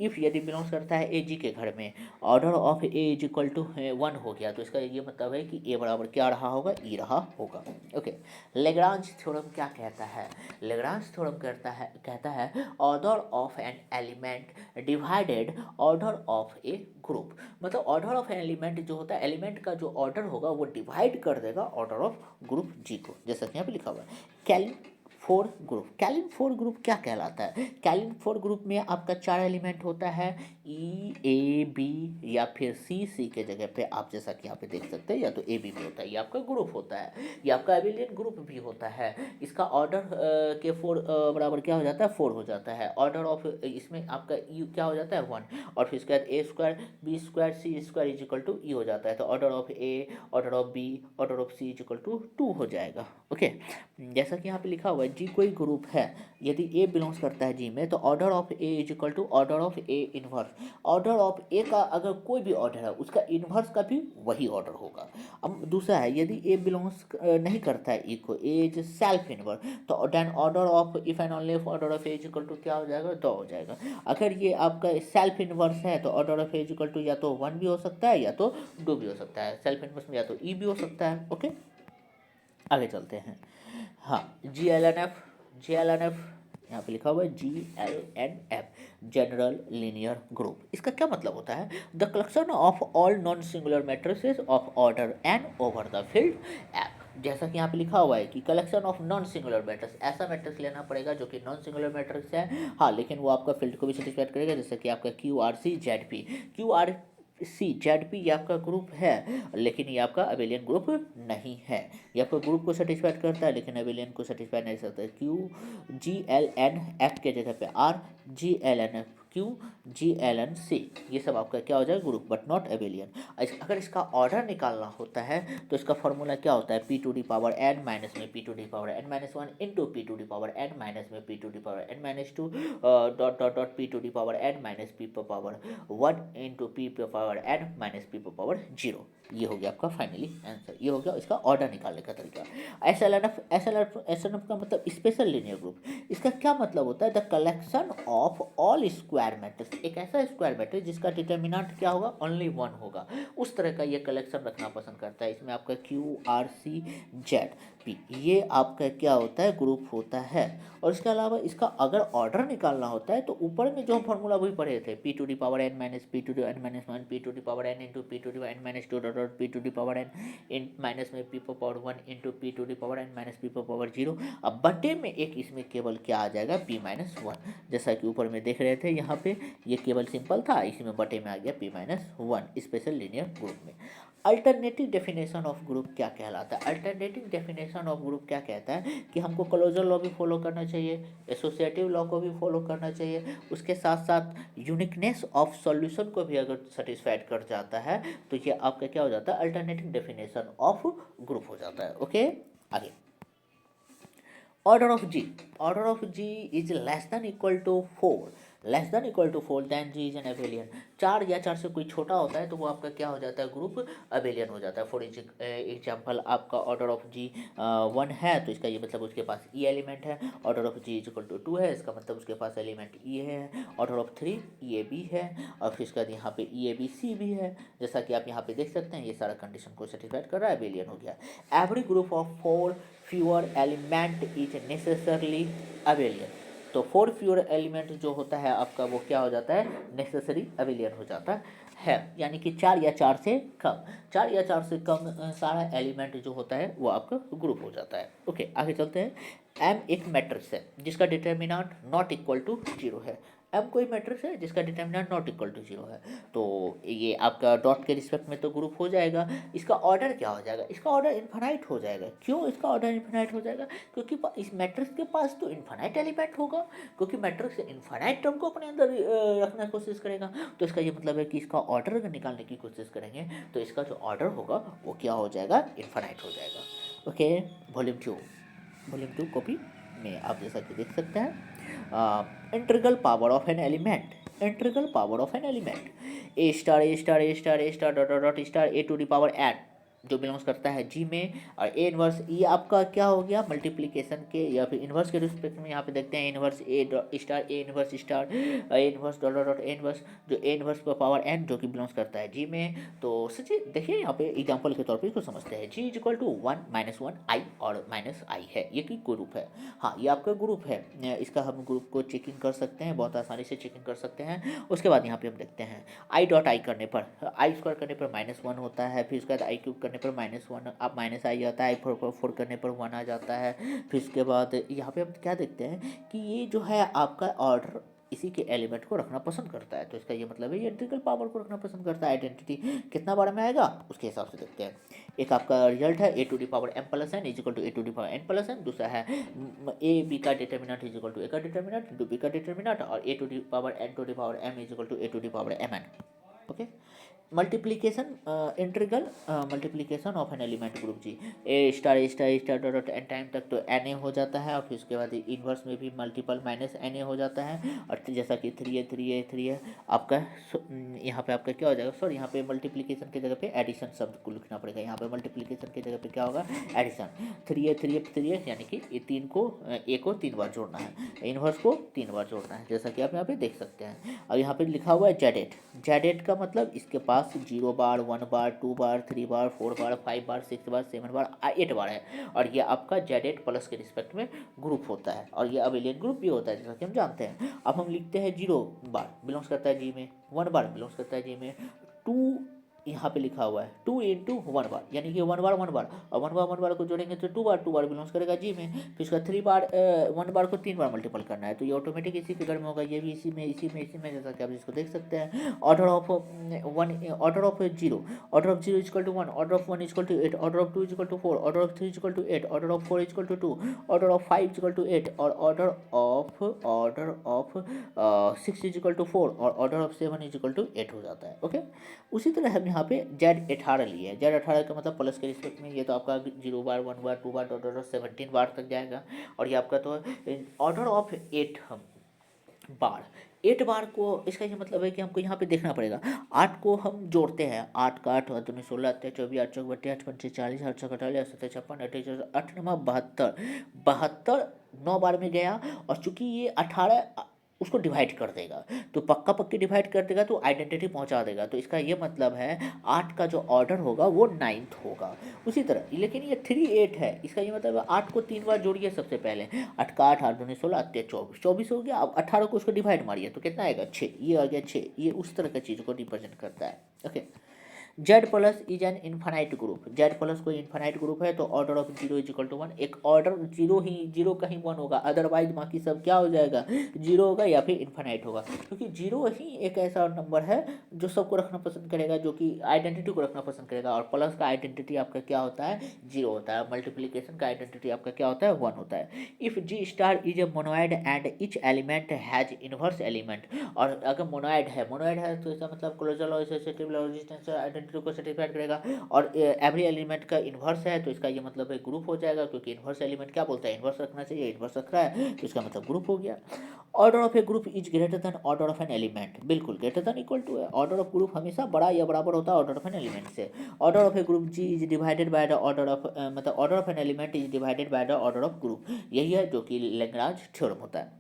If यदि बिलोंग्स करता है ए जी के घर में, order of A is equal to 1 हो गया, तो इसका ये मतलब है कि ए बराबर क्या रहा होगा, ई रहा होगा। ओके, लेग्रांज थ्योरम क्या कहता है, लेग्रांज थ्योरम कहता होता है order of an element divided order of a group. मतलब ऑर्डर ऑफ एन एलिमेंट जो होता है, एलिमेंट का जो ऑर्डर होगा वो डिवाइड कर देगा ऑर्डर ऑफ ग्रुप जी को, जैसा कि यहाँ पे लिखा हुआ है। Kaelin four group, Kaelin four group क्या कहलाता है? कैलिन फोर ग्रुप में आपका 4 एलिमेंट होता है, ई ए बी या फिर सी, सी के जगह पे आप जैसा कि यहाँ पे देख सकते हैं या तो ए बी भी होता है, ये आपका ग्रुप होता है, ये आपका एबिलियन ग्रुप भी होता है। इसका ऑर्डर के 4 बराबर क्या हो जाता है? 4 हो जाता है। ऑर्डर ऑफ इसमें आपका यू क्या हो जाता है? 1, और फिर उसके बाद A square B square C square is equal to E हो जाता है। तो order of A, order of B, order of C is equal to 2 हो जाएगा। ओके, जैसा कि यहाँ पे लिखा हुआ है, जी कोई ग्रुप है, यदि ए बिलोंग्स करता है जी में, तो order of A is equal to order of A inverse. Order of A का अगर कोई भी ऑर्डर है, उसका इनवर्स का भी वही ऑर्डर होगा। अब दूसरा है, यदि ए बिलोंग्स नहीं करता है ई को, ए इज सेल्फ इनवर्स, तो then order of if and only order of A is equal to क्या हो जाएगा? 2 हो जाएगा। अगर ये आपका सेल्फ इनवर्स है तो order of A is equal to या तो 1 भी हो सकता है या तो 2 भी हो सकता है। सेल्फ इनवर्स में या तो ई भी हो सकता है। ओके, आगे चलते हैं। हाँ, जी एल एन एफ यहाँ पे लिखा हुआ है GLNF, जनरल लीनियर ग्रुप। इसका क्या मतलब होता है? The collection of all non singular matrices of order n over the field F। जैसा कि यहाँ पे लिखा हुआ है कि collection of non singular matrix, ऐसा मैट्रिक्स लेना पड़ेगा जो कि नॉन सिंगुलर मैट्रिक्स है, हाँ, लेकिन वो आपका फील्ड को भी सेटिस्फाई करेगा, जैसे कि आपका QRC ZP ये आपका ग्रुप है, लेकिन ये आपका अबेलियन ग्रुप नहीं है। ये आपका ग्रुप को सेटिस्फाइड करता है लेकिन अबेलियन को सेटिस्फाई नहीं करता है। QGLNF के जगह पे RGLNF, QGLNC, ये सब आपका क्या हो जाएगा? Group, but not abelian. अगर इसका ऑर्डर निकालना होता है तो इसका फॉर्मूला क्या होता है? P to the power n minus में P to the power n minus 1 into P to the power n minus में P to the power n minus 2 dot dot dot P to the power n minus P पर power 1 into P पर power n minus P पर power 0। ये हो गया आपका finally answer. ये हो गया इसका ऑर्डर निकालने का तरीका। SLNF का मतलब स्पेशल लीनियर ग्रुप। इसका क्या मतलब होता है? The collection of all square matrix, एक ऐसा स्क्वायर मैट्रिक्स जिसका डिटर्मिनेंट क्या होगा? ओनली 1 होगा, उस तरह का ये कलेक्शन रखना पसंद करता है। इसमें आपका QRCZP ये आपका क्या होता है? ग्रुप होता है। और इसके अलावा इसका अगर ऑर्डर निकालना होता है तो ऊपर में जो हम फॉर्मूला वही पढ़े थे, P to the power n minus P to the n minus 1 P to the power n into P to the n minus 2 dot P to the power n इन माइनस में P पर power 1 into P to the power n minus P पर power 0। अब बटे में एक इसमें केवल क्या आ जाएगा? P माइनस 1, जैसा कि ऊपर में देख रहे थे यहाँ पे, ये केवल सिंपल था, इसमें बटे में आ गया P minus 1 special linear group में। अल्टरनेटिव डेफिनेशन ऑफ ग्रुप क्या कहलाता है? अल्टरनेटिव डेफिनेशन ऑफ ग्रुप क्या कहता है कि हमको क्लोजर लॉ भी फॉलो करना चाहिए, एसोसिएटिव लॉ को भी फॉलो करना चाहिए, उसके साथ साथ यूनिकनेस ऑफ सॉल्यूशन को भी अगर सेटिस्फाइड कर जाता है तो ये आपका क्या हो जाता है? अल्टरनेटिव डेफिनेशन ऑफ ग्रुप हो जाता है। ओके, आगे order of G is less than equal to 4, less than equal to 4 then G is an abelian. 4 या 4 से कोई छोटा होता है तो वो आपका क्या हो जाता है? ग्रुप अबेलियन हो जाता है। फॉर एग्जाम्पल आपका ऑर्डर ऑफ जी 1 है तो इसका ये मतलब उसके पास ई एलिमेंट है। Order of G is equal to 2 है, इसका मतलब उसके पास एलिमेंट ई है। Order of 3 e a b है, और फिर इसके बाद यहाँ पे ई ए बी सी भी है, जैसा कि आप यहाँ पे देख सकते हैं। ये सारा कंडीशन को सेटिस्फाइड कर रहा है, अबेलियन हो गया। Every group of 4 fewer element is necessarily abelian। तो 4 fewer element जो होता है आपका वो क्या हो जाता है? नेसेसरी अबेलियन हो जाता है। यानी कि 4 या 4 से कम, 4 या 4 से कम सारा एलिमेंट जो होता है वो आपका ग्रुप हो जाता है। ओके, आगे चलते हैं। M एक मैट्रिक्स है जिसका डिटर्मिनेंट नॉट इक्वल टू 0 है। M कोई मैट्रिक्स है जिसका डिटर्मिनेंट नॉट इक्वल टू 0 है, तो ये आपका डॉट के रिस्पेक्ट में तो ग्रुप हो जाएगा। इसका ऑर्डर क्या हो जाएगा? इसका ऑर्डर इन्फिनाइट हो जाएगा। क्यों इसका ऑर्डर इन्फिनाइट हो जाएगा? क्योंकि इस मैट्रिक्स के पास तो इन्फिनाइट एलिमेंट होगा, क्योंकि मैट्रिक्स इन्फिनाइट टर्म को अपने अंदर रखने की कोशिश करेगा। तो इसका ये मतलब है कि इसका ऑर्डर अगर निकालने की कोशिश करेंगे तो इसका जो ऑर्डर होगा वो क्या हो जाएगा? इन्फिनाइट हो जाएगा। ओके, वॉल्यूम 2 कॉपी में आप जैसा कि देख सकते हैं। Integral power of N element, integral power of N element, a star dot dot star a to the power n जो बिलोंग्स करता है जी में, और ए इनवर्स ये आपका क्या हो गया मल्टीप्लिकेशन के या फिर इनवर्स के रिस्पेक्ट में। यहाँ पे देखते हैं inverse A star, A inverse star, A inverse dot dot A inverse, जो ए इनवर्स पर पावर एन जो कि बिलोंग्स करता है जी में। तो सोचिए देखिए यहाँ पे एग्जांपल के तौर पे इसको समझते हैं। जी इज इक्वल टू 1 - 1 आई और माइनस आई है, ये की ग्रुप है। हाँ ये आपका ग्रुप है, इसका हम ग्रुप को चेकिंग कर सकते हैं, बहुत आसानी से चेकिंग कर सकते हैं। उसके बाद यहाँ पे हम देखते हैं आई डॉट आई करने पर, आई स्क्वायर करने पर -1 होता है, फिर उसके बाद आई क्यूब करने पर -1 अब माइनस आई आता है, आई फोर करने पर 1 आ जाता है। फिर उसके बाद यहाँ पे हम क्या देखते हैं कि ये जो है आपका ऑर्डर इसी के एलिमेंट को रखना पसंद करता है, तो इसका ये मतलब है ये इंटीग्रल पावर को रखना पसंद करता है। आइडेंटिटी कितना बार में आएगा उसके हिसाब से देखते हैं। एक आपका रिजल्ट है a to the power m plus n is equal to a to the power n plus n, दूसरा है a b का determinant is equal to a का डिटर्मिनेंट इंटू b का डिटर्मिनेंट, और a to the power n to the power m is equal to a to the power mn। Okay, multiplication integral multiplication of N element group G, a star dot n time तक तो N A हो जाता है, और फिर उसके बाद inverse में भी मल्टीपल माइनस एन ए हो जाता है। और जैसा कि 3 है आपका यहाँ पे आपका क्या हो जाएगा, सॉरी यहाँ पे मल्टीप्लिकेशन की जगह पे एडिशन शब्द को लिखना पड़ेगा। यहाँ पे मल्टीप्लिकेशन की जगह पे क्या होगा एडिशन, 3 यानी कि ये 3 को ए को 3 बार जोड़ना है, इन्वर्स को 3 बार जोड़ना है, जैसा कि आप यहाँ पे देख सकते हैं। और यहाँ पे लिखा हुआ है जेड एड का मतलब इसके पास 0 बार 1 बार 2 बार 3 बार 4 बार 5 बार 6 बार 7 बार 8 बार है, और ये आपका जेड एड प्लस के रिस्पेक्ट में ग्रुप होता है, और ये अबेलियन ग्रुप भी होता है जैसा कि हम जानते हैं। अब हम लिखते हैं 0 बार बिलोंग्स करता है जी में, 1 बार बिलोंग्स करता है जी में, 2 यहाँ पे लिखा हुआ है 2 इंटू 1 बार, यानी कि 1 बार 1 बार, और 1 बार को जोड़ेंगे तो 2 बार बिलोंग्स करेगा जी में। फिर उसका 3 बार 1 बार को 3 बार मल्टीपल करना है, तो ये ऑटोमेटिक इसी फिगर में होगा, ये भी इसी में जैसा कि आप इसको देख सकते हैं। Order of 1 order of 0 is equal to 1, order of 1 is equal to 8, order of 2 is equal to 4, order of 3 is equal to 8, order of 4 is equal to 2, order of 5 is equal to 8, और order of 6 is equal to 4, और order of 7 is equal to 8 हो जाता है। Okay, उसी तरह हम यहाँ पे Z18 लिए, Z18 का मतलब प्लस के रिस्पेक्ट में, ये तो आपका 0 बार 1 बार 2 बार डॉट 17 बार तक जाएगा, और ये आपका तो ऑर्डर ऑफ 8 बार 8 बार को, इसका ये मतलब है कि हमको यहाँ पे देखना पड़ेगा 8 को हम जोड़ते हैं, 8 का 8 दूनी 16 8 24 8 चौक 8 पंचे 40 8 छक 48 7 56 8 9 72 9 बार में गया, और चूंकि ये 18 उसको डिवाइड कर देगा, तो पक्का पक्की डिवाइड कर देगा तो आइडेंटिटी पहुंचा देगा, तो इसका ये मतलब है 8 का जो ऑर्डर होगा वो 9th होगा। उसी तरह लेकिन ये 3 8 है, इसका ये मतलब 8 को 3 बार जोड़िए सबसे पहले, 8 का 8 8 दूनी 16 8 24 हो गया। अब 18 को उसको डिवाइड मारिए तो कितना आएगा 6, ये आ गया 6, ये उस तरह की चीज़ को रिप्रेजेंट करता है। Okay, Z plus is an infinite group, Z plus कोई इन्फानाइट ग्रुप है तो order of 0 is equal to 1, एक ऑर्डर 0 का ही 1 होगा, अदरवाइज बाकी सब क्या हो जाएगा 0 होगा या फिर इन्फानाइट होगा, क्योंकि 0 ही एक ऐसा नंबर है जो सबको रखना पसंद करेगा, जो कि आइडेंटिटी को रखना पसंद करेगा, और प्लस का आइडेंटिटी आपका क्या होता है 0 होता है, मल्टीप्लीकेशन का आइडेंटिटी आपका क्या होता है 1 होता है। If G star is a monoid and each element has inverse element, और अगर मोनोइड है तो इसका मतलब closure law associative law existence identity को सेटिस्फाइड करेगा, और एवरी एलिमेंट का इन्वर्स है तो इसका ये मतलब है ग्रुप हो जाएगा, क्योंकि इन्वर्स एलिमेंट क्या बोलता है इन्वर्स रखना चाहिए, इन्वर्स रख रहा है तो इसका मतलब ग्रुप हो गया। Order of a group is greater than order of N element, बिल्कुल ग्रेटर देन इक्वल टू है, ऑर्डर ऑफ ग्रुप हमेशा बड़ा या बराबर होता है ऑर्डर ऑफ एन एलिमेंट से। Order of a group G is divided by the order of मतलब order of N element is divided by the order of group, यही है जो कि लैग्रांज थ्योरम होता है।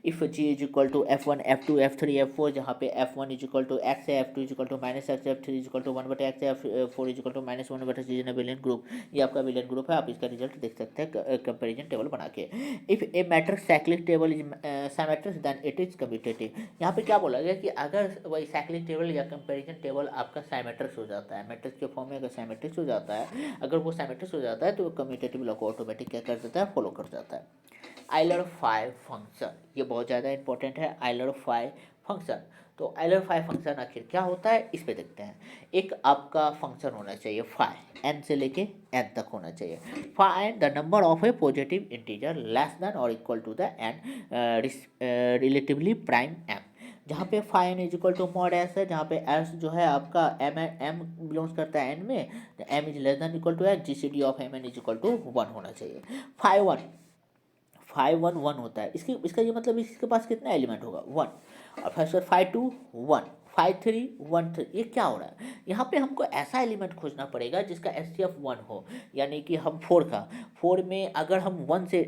If G is equal to F1 F2 F3 F4, जहाँ पे F1 is equal to x है, F2 is equal to minus x, F3 is equal to 1/x है, F4 is equal to -1/x is abelian group, ये आपका abelian group है। आप इसका result देख सकते हैं कंपैरिजन टेबल बना के। If a matrix cyclic table is symmetric then it is commutative, यहाँ पे क्या बोला गया कि अगर वही साइक्लिक टेबल या कंपैरिजन टेबल आपका सिमेट्रिक्स हो जाता है, मैट्रिक्स के फॉर्म में अगर सिमेट्रिक्स हो जाता है, अगर वो सिमेट्रिक्स हो जाता है तो कम्यूटेटिव लॉ को ऑटोमेटिक क्या कर देता है फॉलो कर जाता है। आइलर-फाई फंक्शन, ये बहुत ज़्यादा इंपॉर्टेंट है आइलर-फाई फंक्शन। तो आइलर-फाई फंक्शन आखिर क्या होता है इस पे देखते हैं। एक आपका फंक्शन होना चाहिए फाई, एन से लेके एन तक होना चाहिए। Find the number of a positive integer less than और equal to the n relatively prime m, जहाँ पे phi is equal to mod s है, जहाँ पे एस जो है आपका एम बिलोंग्स करता है एन में, m is less than equal to n, GCD of m n is equal to 1 होना चाहिए। 5 1 होता है, इसका ये मतलब इसके पास कितना एलिमेंट होगा 1, और फिर 5 2 1 5313, ये क्या हो रहा है? यहाँ पे हमको ऐसा एलिमेंट खोजना पड़ेगा जिसका एचसीएफ 1 हो, यानी कि हम 4 में अगर हम 1 से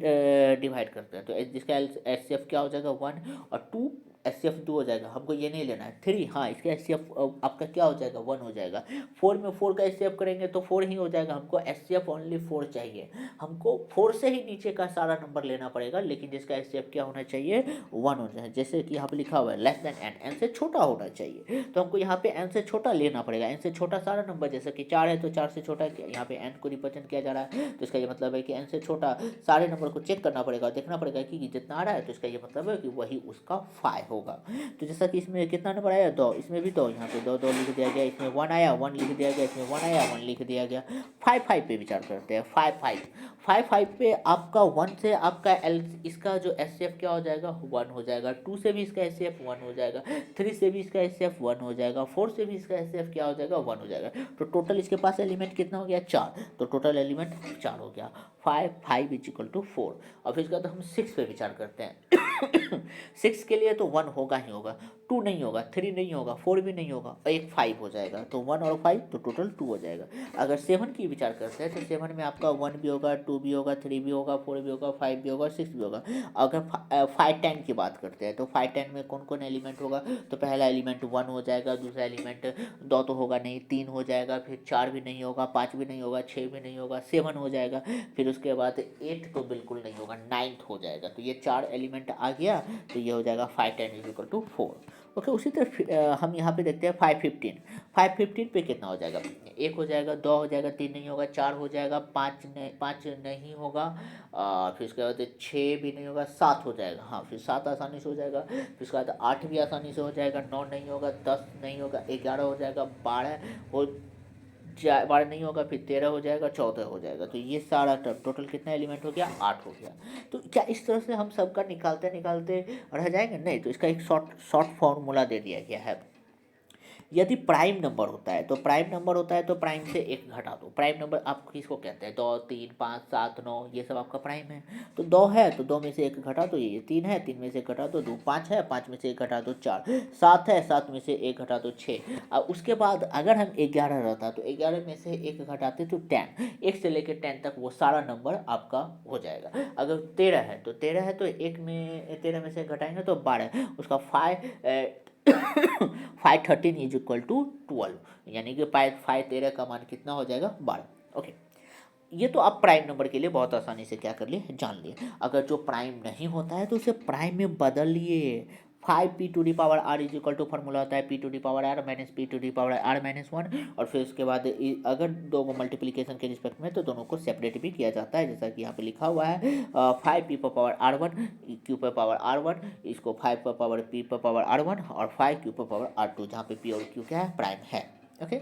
डिवाइड करते हैं तो जिसका एचसीएफ क्या हो जाएगा 1, और 2 एचसीएफ 2 हो जाएगा। हमको ये नहीं लेना है 3, हाँ इसका एचसीएफ आपका क्या हो जाएगा 1 हो जाएगा। 4 में 4 का एचसीएफ करेंगे तो 4 ही हो जाएगा, हमको एचसीएफ ओनली 4 चाहिए। हमको 4 से ही नीचे का सारा नंबर लेना पड़ेगा, लेकिन जिसका एचसीएफ क्या होना चाहिए 1 हो जाए। जैसे कि यहाँ पे लिखा हुआ है लेस देन एन, एन से छोटा होना चाहिए, तो हमको यहाँ पे एन से छोटा लेना पड़ेगा। एन से छोटा सारा नंबर, जैसे कि 4 है तो 4 से छोटा यहाँ पे एन को रिप्रेजेंट किया जा रहा है, तो इसका ये मतलब है कि एन से छोटा सारे नंबर को चेक करना पड़ेगा, देखना पड़ेगा कि जितना आ रहा है, तो इसका ये मतलब है कि वही उसका 5 होगा। तो जैसा कि इसमें कितना नंबर आया 2, इसमें भी 2, यहाँ पे 2 2 लिख दिया गया, इसमें 1 आया 1 लिख दिया गया, इसमें 1 आया 1 लिख दिया गया। 5 5 पे विचार करते हैं। 5 5 पे आपका 1 से आपका एल इसका जो एचसीएफ क्या हो जाएगा 1 हो जाएगा। 2 से भी इसका एचसीएफ 1 हो जाएगा, 3 से भी इसका एचसीएफ 1 हो जाएगा, 4 से भी इसका एचसीएफ क्या हो जाएगा 1 हो जाएगा। तो टोटल इसके पास एलिमेंट कितना हो गया 4, तो टोटल एलिमेंट 4 हो गया। 5 5 इक्वल टू 4। और फिर इसके बाद हम 6 पे विचार करते हैं। 6 के लिए तो 1 होगा ही होगा, 2 नहीं होगा, 3 नहीं होगा, 4 भी नहीं होगा, और एक 5 हो जाएगा, तो 1 और 5 तो टोटल 2 हो जाएगा। अगर 7 की विचार करते हैं तो 7 में आपका 1 भी होगा, 2 भी होगा, 3 भी होगा, 4 भी होगा, 5 भी होगा, 6 भी होगा। अगर 5 10 की बात करते हैं तो 5 10 में कौन कौन एलिमेंट होगा, तो पहला एलिमेंट 1 हो जाएगा, दूसरा एलिमेंट 2 तो होगा नहीं, 3 हो जाएगा, फिर 4 भी नहीं होगा, 5 भी नहीं होगा, 6 भी नहीं होगा, 7 हो जाएगा, फिर उसके बाद 8 तो बिल्कुल नहीं होगा, 9 हो जाएगा। तो ये 4 एलिमेंट आ गया, तो ये हो जाएगा 5 10 इज इक्वल टू 4। ओके, उसी तरह हम यहाँ पे देखते हैं 5 15 पे कितना हो जाएगा, 1 हो जाएगा, 2 हो जाएगा, 3 नहीं होगा, 4 हो जाएगा, 5 नहीं होगा, फिर उसके बाद 6 भी नहीं होगा, 7 हो जाएगा, हाँ फिर 7 आसानी से हो जाएगा, फिर उसके बाद 8 भी आसानी से हो जाएगा, 9 नहीं होगा, 10 नहीं होगा, 11 हो जाएगा, 12 हो 12 नहीं होगा, फिर 13 हो जाएगा, 14 हो जाएगा। तो ये सारा टोटल कितना एलिमेंट हो गया 8 हो गया। तो क्या इस तरह से हम सबका निकालते निकालते रह जाएंगे? नहीं, तो इसका एक शॉर्ट फॉर्मूला दे दिया गया है। यदि प्राइम नंबर होता है तो प्राइम से एक घटा दो। प्राइम नंबर आप किसको कहते हैं, 2 3 5 7 9 ये सब आपका प्राइम है। तो 2 है तो 2 में से एक घटा दो, ये 3 है 3 में से घटा दो 2, 5 है 5 में से एक घटा दो 4, 7 है 7 में से एक घटा दो 6। अब उसके बाद अगर हम 11 रहता तो 11 में से एक घटाते तो 10, 1 से लेकर 10 तक वो सारा नंबर आपका हो जाएगा। अगर 13 है तो 1 में 13 में से घटाएंगे तो 12, उसका 5 13 इज इक्वल टू 12, यानी कि 5 13 का मान कितना हो जाएगा 12। ओके, ये तो आप प्राइम नंबर के लिए बहुत आसानी से क्या कर लिए जान लिए। अगर जो प्राइम नहीं होता है तो उसे प्राइम में बदल लिए। 5p⁻r is equal to formula होता है p⁻r माइनस p⁻r माइनस 1, और फिर उसके बाद अगर दो को मल्टीप्लिकेशन के रिस्पेक्ट में तो दोनों को सेपरेट भी किया जाता है, जैसा कि यहाँ पे लिखा हुआ है 5p⁻r1 q⁻r1, इसको 5p⁻r1 और 5q⁻r2, जहाँ पे p और q क्या है प्राइम है। ओके,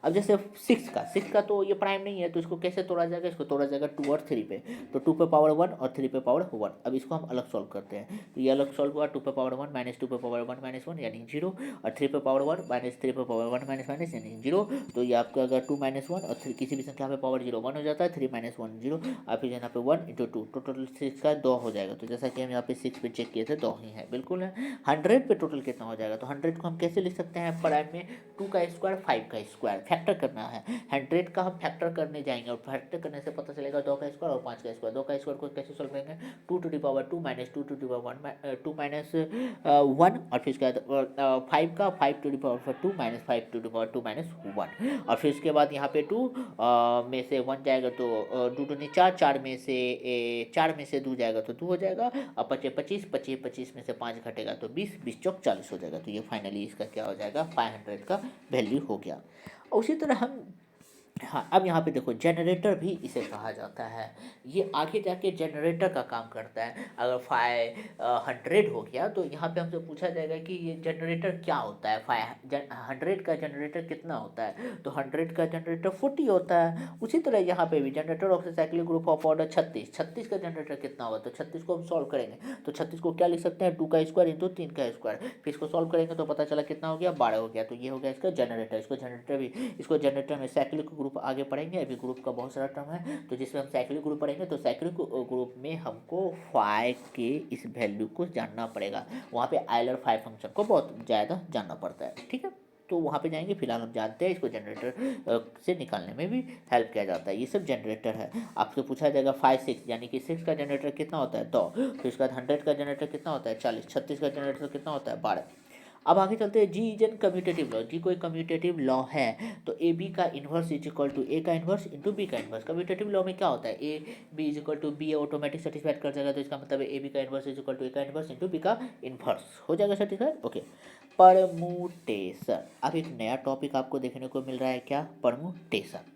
अब जैसे 6 का तो ये प्राइम नहीं है, तो इसको कैसे तोड़ा जाएगा, इसको तोड़ा जाएगा 2 और 3 पे, तो 2 पे पावर 1 और 3 पे पावर 1। अब इसको हम अलग सॉल्व करते हैं, तो ये अलग सॉल्व हुआ 2 पे पावर 1 माइनस 2 पे पावर 1 माइनस 1 यानी 0, और 3 पे पावर 1 माइनस 3 पे पावर 1 माइनस माइनस यानी 0। तो ये आपका अगर 2 माइनस 1 और 3 किसी भी संख्या पे पावर 0 1 हो जाता है, 3 माइनस 1 0, और फिर यहाँ पे 1 इंटू 2, टोटल 6 का 2 हो जाएगा। तो जैसा कि हम यहाँ पे 6 पे चेक किए थे 2 ही है, बिल्कुल है। 100 पे टोटल कितना हो जाएगा, तो 100 को हम कैसे लिख सकते हैं प्राइम में, 2 का स्क्वायर 5 का स्क्वायर, फैक्टर करना है। 100 का हम फैक्टर करने जाएंगे, और फैक्टर करने से पता चलेगा 2 का स्क्वायर और 5 का स्क्वायर। 2 का स्क्वायर को कैसे सॉल्व करेंगे, 2 to the power 2 minus 2 to the power 2 minus 1, और फिर उसके बाद 5 का 5 to the power 2 minus 5 to the power 2 minus 1, और फिर उसके बाद यहाँ पे 2 में से 1 जाएगा तो 2 2 4, 4 में से 2 जाएगा तो 2 हो जाएगा, और 25 25 में से 5 घटेगा तो 20 20 चौक 40 हो जाएगा। तो ये फाइनली इसका क्या हो जाएगा 500 का वैल्यू हो गया। उसी तरह हम, हाँ अब यहाँ पे देखो जनरेटर भी इसे कहा जाता है। ये आगे जाके जनरेटर का काम करता है। अगर 500 हो गया तो यहाँ पे हमसे पूछा जाएगा कि ये जनरेटर क्या होता है, 100 का जनरेटर कितना होता है, तो 100 का जनरेटर 40 होता है। उसी तरह यहाँ पे भी generator off cyclic group of order 36 का जनरेटर कितना होगा, तो 36 को हम सॉल्व करेंगे तो 36 को क्या लिख सकते हैं 2 का स्क्वायर इंटू 3 का स्क्वायर, फिर इसको सॉल्व करेंगे तो पता चला कितना हो गया 12 हो गया। तो ये हो गया इसका जनरेटर। इसको जनरेटर में साइक्लिक ग्रुप आगे पढ़ेंगे, अभी ग्रुप का बहुत सारा टर्म है, तो जिसमें हम साइक्लिक ग्रुप पढ़ेंगे तो साइक्लिक ग्रुप में हमको फाइव के इस वैल्यू को जानना पड़ेगा। वहाँ पे आयलर फाइव फंक्शन को बहुत ज़्यादा जानना पड़ता है, ठीक है। तो वहाँ पे जाएंगे, फिलहाल हम जानते हैं इसको जनरेटर से निकालने में भी हेल्प किया जाता है। ये सब जनरेटर है। आपसे पूछा जाएगा 5 6 यानी कि 6 का जनरेटर कितना होता है 2, फिर उसके बाद 100 का जनरेटर कितना होता है 40, 36 का जनरेटर कितना होता है 12। अब आगे चलते हैं। G is an commutative law. G कोई कम्यूटेटिव लॉ है तो ए बी का inverse is equal to a का इन्वर्स इंटू बी का इन्वर्स। कम्यूटेटिव लॉ में क्या होता है, a B is equal to b automatic satisfied कर जाएगा, तो इसका मतलब है ए बी का inverse is equal to a का इन्वर्स इंटू बी का इन्वर्स हो जाएगा सेटिस्फाइड। Okay, permutation. अब एक नया टॉपिक आपको देखने को मिल रहा है, क्या, परमुटेशन।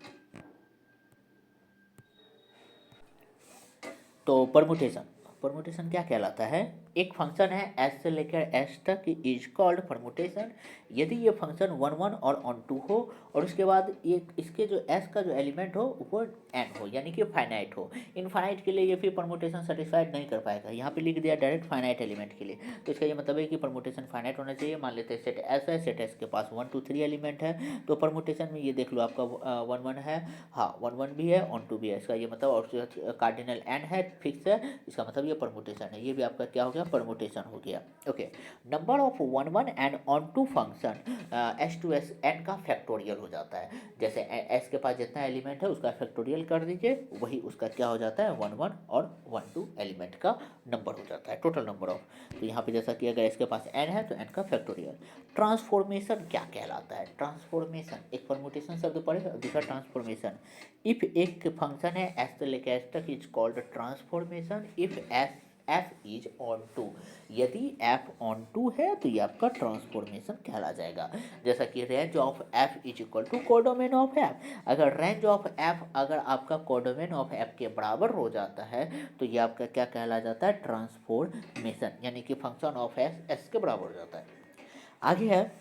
तो परमुटेशन, परमुटेशन क्या कहलाता है, एक फंक्शन है एस से लेकर एस तक इज कॉल्ड परमुटेशन यदि ये फंक्शन 1 1 और ऑन 2 हो और उसके बाद ये इसके जो एस का जो एलिमेंट हो वो एन हो, यानी कि फाइनाइट हो। इनफाइनाइट के लिए ये फिर परमुटेशन सेटिस्फाइड नहीं कर पाएगा। यहाँ पे लिख दिया डायरेक्ट फाइनाइट एलिमेंट के लिए, तो इसका ये मतलब है कि परमुटेशन फाइनाइट होना चाहिए। मान लेते हैं सेट एस है, सेट एस के पास 1 2 3 एलिमेंट है, तो परमुटेशन में ये देख लो आपका 1 1 है, हाँ 1 1 भी है, ऑन 2 भी है, इसका ये मतलब और कार्डिनल एन है, फिक्स है, इसका मतलब ये परमुटेशन है। ये भी आपका क्या हो गया, परमुटेशन हो गया। Okay, number of 1 1 and on 2 function S to S n का फैक्टोरियल हो जाता है। जैसे एस के पास जितना एलिमेंट है उसका फैक्टोरियल कर दीजिए, वही उसका क्या हो जाता है 1 1 और 1 2 एलिमेंट का नंबर हो जाता है, टोटल नंबर ऑफ। तो यहाँ पे जैसा कि अगर इसके पास एन है तो एन का फैक्टोरियल। ट्रांसफॉर्मेशन क्या कहलाता है, ट्रांसफॉर्मेशन एक परमुटेशन शब्द पढ़े और दूसरा ट्रांसफॉर्मेशन। इफ एक फंक्शन है एस से लेकर एस तक is called transformation if S f is onto. यदि एफ ऑन टू है तो ये आपका ट्रांसफॉर्मेशन कहला जाएगा। जैसा कि range of f is equal to codomain of f. अगर रेंज ऑफ एफ अगर आपका कोडोमेन ऑफ एफ के बराबर हो जाता है तो ये आपका क्या कहला जाता है, ट्रांसफॉर्मेशन, यानी कि फंक्शन ऑफ एस एस के बराबर हो जाता है। आगे है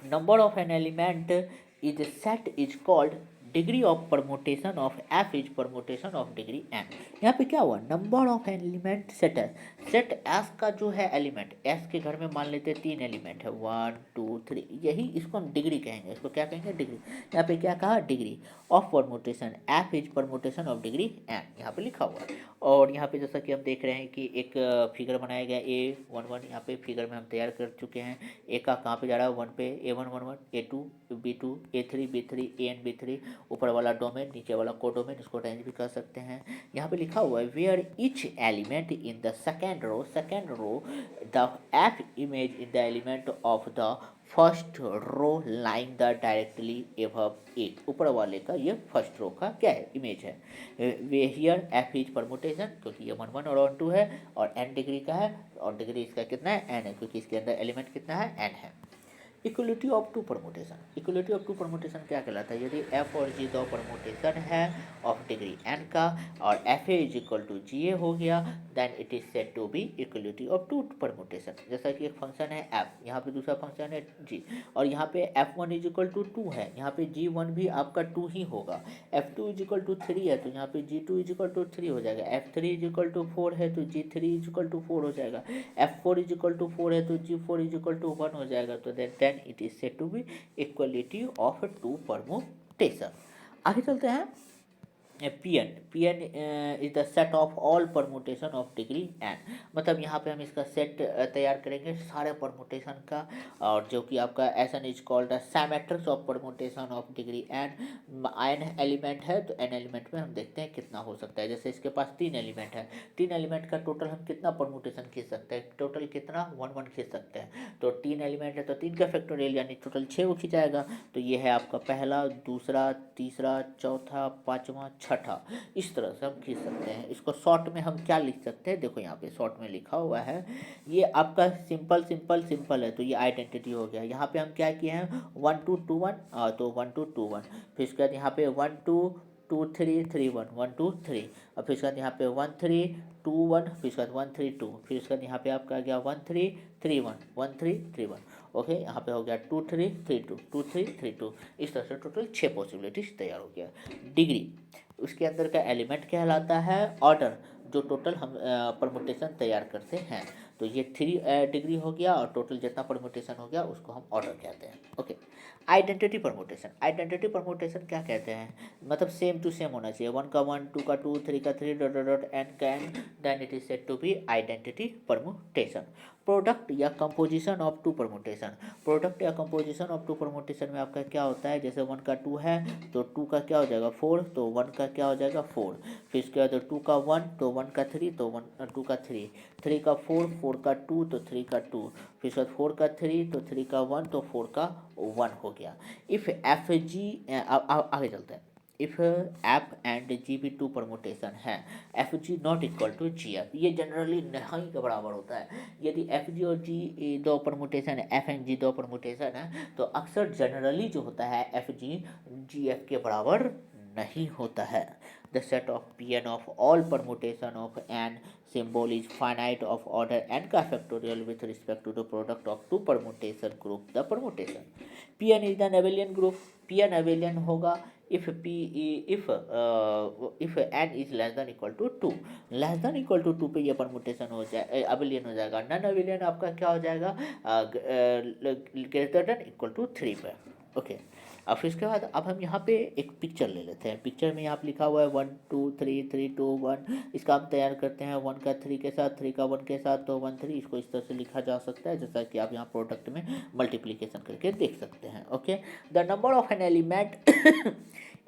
number of N element is set is called degree of permutation of f is permutation of degree n. यहाँ पे क्या हुआ, नंबर ऑफ एलिमेंट सेट है, सेट एस का जो है एलिमेंट, एस के घर में मान लेते हैं 3 एलिमेंट है 1 2 3, यही इसको हम डिग्री कहेंगे, इसको क्या कहेंगे, डिग्री। यहाँ पे क्या कहा, degree of permutation f is permutation of degree n, यहाँ पे लिखा हुआ है। और यहाँ पे जैसा कि हम देख रहे हैं कि एक फिगर बनाया गया A11, यहाँ पे फिगर में हम तैयार कर चुके हैं। ए का कहाँ पे जा रहा है, 1 पे, A1 1 1, A2 B2, A3 B3, AN B3, ऊपर वाला डोमेन नीचे वाला कोडोमेन, इसको रेंज भी कर सकते हैं। यहाँ पे लिखा हुआ है where each element in the second row the f image in the element of the first row lying the directly above a. ऊपर वाले का ये फर्स्ट रो का क्या है, इमेज है। Way here F is permutation क्योंकि ये 1 1 और ऑन 2 है, और एन डिग्री का है, और डिग्री इसका कितना है, एन है, क्योंकि इसके अंदर एलिमेंट कितना है, एन है। Equality of two permutation, equality of two permutation क्या कहलाता है, यदि एफ और जी दो परमुटेशन है ऑफ डिग्री एन का और f a is equal to g a हो गया, then it is said to be equality of two permutation. जैसा कि एक फंक्शन है एफ, यहाँ पे दूसरा फंक्शन है जी, और यहाँ पे f one is equal to 2 है, यहाँ पे जी वन भी आपका 2 ही होगा। F two is equal to 3 है तो यहाँ पे g two is equal to 3 हो जाएगा। F three is equal to 4 है तो g three is equal to 4 हो जाएगा। F four is equal to 4 है तो g four is equal to 1 हो जाएगा। तो then it is said to be equality of two permutation. आगे चलते हैं। Pn is the set of all permutation of degree n, मतलब यहाँ पे हम इसका सेट तैयार करेंगे सारे परमुटेशन का, और जो कि आपका n is called the symmetrics of permutation of degree n. N element है तो एन एलिमेंट में हम देखते हैं कितना हो सकता है। जैसे इसके पास 3 एलिमेंट है, 3 एलिमेंट का टोटल हम कितना परमुटेशन खींच सकते हैं, टोटल कितना 1 1 खींच सकते हैं। तो 3 एलिमेंट है तो 3 का फैक्टोरियल यानी टोटल 6 को खिंचाएगा। तो ये है आपका पहला, दूसरा, तीसरा, चौथा, पाँचवा, छठा, इस तरह से हम खींच सकते हैं। इसको शॉर्ट में हम क्या लिख सकते हैं, देखो यहाँ पे शॉर्ट में लिखा हुआ है, ये आपका सिंपल सिंपल सिंपल है तो ये आइडेंटिटी हो गया। यहाँ पे हम क्या किए हैं 1 2 2 1, तो 1 2 2 1, फिर उसके बाद यहाँ पे 1 2 2 3 3 1 1 2 3, और फिर उसके बाद यहाँ पे 1 3 2 1, फिर उसके बाद 1 3 2, फिर उसके बाद यहाँ पे आपका आ गया 1 3 3 1 1 3 3 1। ओके, यहाँ पे हो गया 2 3 3 2 2 3 3 2। इस तरह से टोटल 6 पॉसिबिलिटीज तैयार हो गया। डिग्री उसके अंदर का एलिमेंट कहलाता है, ऑर्डर जो टोटल हम परमुटेशन तैयार करते हैं। तो ये 3 डिग्री हो गया और टोटल जितना परमुटेशन हो गया उसको हम ऑर्डर कहते हैं। Okay, identity permutation, identity permutation क्या कहते हैं, मतलब सेम टू सेम होना चाहिए, 1 का 1, 2 का 2, 3 का 3 डॉट डॉट डॉट एन का n, then it is said to be identity permutation. Product या composition of two permutation, product या कंपोजिशन ऑफ टू परमुटेशन में आपका क्या होता है, जैसे 1 का 2 है तो 2 का क्या हो जाएगा 4, तो 1 का क्या हो जाएगा 4, फिर इसके बाद 2 का 1 तो 1 का 3 तो 1 2 का 3, 3 का 4, 4 का 2 तो 3 का 2, फिर इसके बाद 4 का 3 तो 3 का 1 तो 4 का 1 हो गया। इफ़ एफ जी, आगे चलते हैं, इफ एफ एंड जी भी टू परमुटेशन है, f g not equal to g f, ये जनरली नहीं के बराबर होता है। यदि एफ जी और जी दो परमुटेशन है, एफ एंड जी दो परमुटेशन है, तो अक्सर जनरली जो होता है एफ जी एफ के बराबर नहीं होता है। The set of p n of all permutation of n symbol is finite of order n का factorial with respect to the product of two permutation group the permutation. Pn is an abelian group, Pn abelian होगा if p if n is less than equal to 2, less than equal to 2 पे ये permutation हो जाए abelian हो जाएगा, none abelian आपका क्या हो जाएगा ग्रेटर देन इक्वल टू 3 पे। ओके, अब फिर इसके बाद अब हम यहाँ पे एक पिक्चर ले लेते हैं। पिक्चर में यहाँ पे लिखा हुआ है 1 2 3 3 2 1, इसका हम तैयार करते हैं 1 का 3 के साथ, 3 का 1 के साथ, तो 1 3, इसको इस तरह से लिखा जा सकता है जैसा कि आप यहाँ प्रोडक्ट में मल्टीप्लिकेशन करके देख सकते हैं। Okay, the number of N element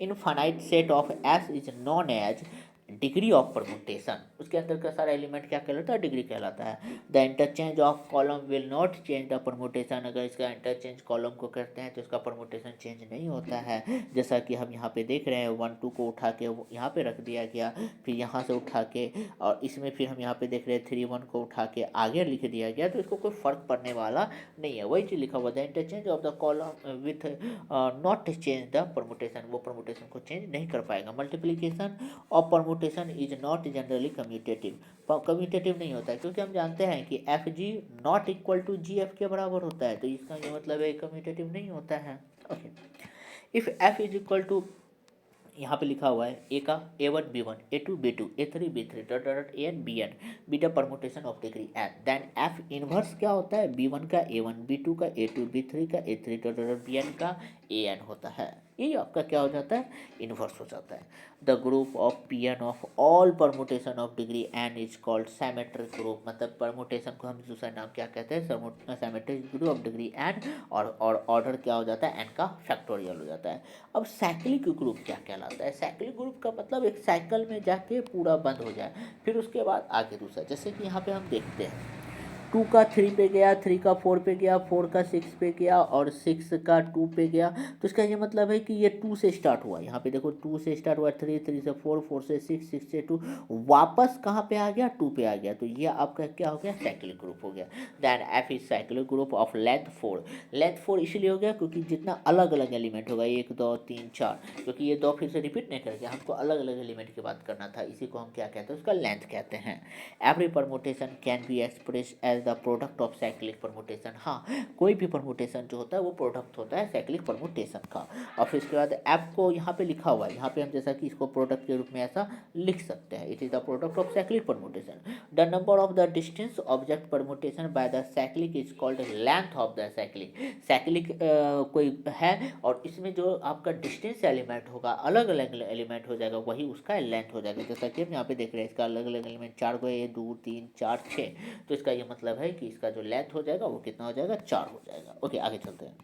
in finite set of S is known as degree of permutation, उसके अंदर का सारा एलिमेंट क्या कहलाता है, डिग्री कहलाता है। The interchange of column will not change the permutation, अगर इसका इंटरचेंज कॉलम को करते हैं तो इसका परमुटेशन चेंज नहीं होता है, जैसा कि हम यहाँ पे देख रहे हैं 1 2 को उठा के यहाँ पे रख दिया गया, फिर यहाँ से उठा के और इसमें फिर हम यहाँ पे देख रहे हैं 3 1 को उठा के आगे लिख दिया गया, तो इसको कोई फर्क पड़ने वाला नहीं है, वही चीज़ लिखा हुआ the interchange of the column with not change the permutation, वो परमुटेशन को चेंज नहीं कर पाएगा। Multiplication of permutation is not generally commutative, commutative नहीं होता है क्योंकि हम जानते हैं कि f g not equal to g f के बराबर होता है, तो इसका ये मतलब है कम्यूटेटिव नहीं होता है। Okay, if f is equal to, यहाँ पे लिखा हुआ है ए का A1 B1 A2 B2 A3 B3 dot dot AN BN beta permutation of degree n, then f inverse क्या होता है, B1 का A1 B2 का A2 B3 का A3 डॉट डॉट BN का AN होता है, ये आपका क्या हो जाता है, इनवर्स हो जाता है। The group of p n of all permutation of degree n is called symmetric group, मतलब परमुटेशन को हम दूसरा नाम क्या कहते हैं, symmetric group of degree n, और ऑर्डर क्या हो जाता है, एन का फैक्टोरियल हो जाता है। अब साइक्लिक ग्रुप क्या कहलाता है, साइक्लिक ग्रुप का मतलब एक साइकिल में जाके पूरा बंद हो जाए, फिर उसके बाद आगे दूसरा, जैसे कि यहाँ पे हम देखते हैं 2 का 3 पे गया, 3 का 4 पे गया, 4 का 6 पे गया और 6 का 2 पे गया, तो इसका ये मतलब है कि ये 2 से स्टार्ट हुआ, यहाँ पे देखो 2 से स्टार्ट हुआ, 3 3 से 4 4 से 6 6 से 2, वापस कहाँ पे आ गया, 2 पे आ गया, तो ये आपका क्या हो गया, साइक्लिक ग्रुप हो गया। Then f is cyclic group of length 4, length 4 इसलिए हो गया क्योंकि जितना अलग अलग एलिमेंट होगा 1 2 3 4, क्योंकि ये 2 फिर से रिपीट नहीं करेंगे, हमको अलग अलग एलिमेंट की बात करना था, इसी को हम क्या कहते हैं, उसका लेंथ कहते हैं। Every permutation can be express as the product of cyclic permutation, हाँ कोई भी परमुटेशन जो होता है वो प्रोडक्ट होता है साइक्लिक परमुटेशन का। और फिर उसके बाद एफ को यहाँ पे लिखा हुआ है, यहाँ पे हम जैसा कि इसको प्रोडक्ट के रूप में ऐसा लिख सकते हैं, it is the product of cyclic permutation. The number of the distance object permutation by the cyclic is called length of the cyclic, cyclic कोई है और इसमें जो आपका डिस्टेंस एलिमेंट होगा अलग अलग एलिमेंट हो जाएगा, वही उसका लेंथ हो जाएगा, जैसा कि हम यहाँ पे देख रहे हैं इसका अलग अलग एलिमेंट 4 गो, 2 3 4 6, तो इसका ये मतलब है कि इसका जो लेंथ हो जाएगा वो कितना हो जाएगा, 4 हो जाएगा। ओके, आगे चलते हैं।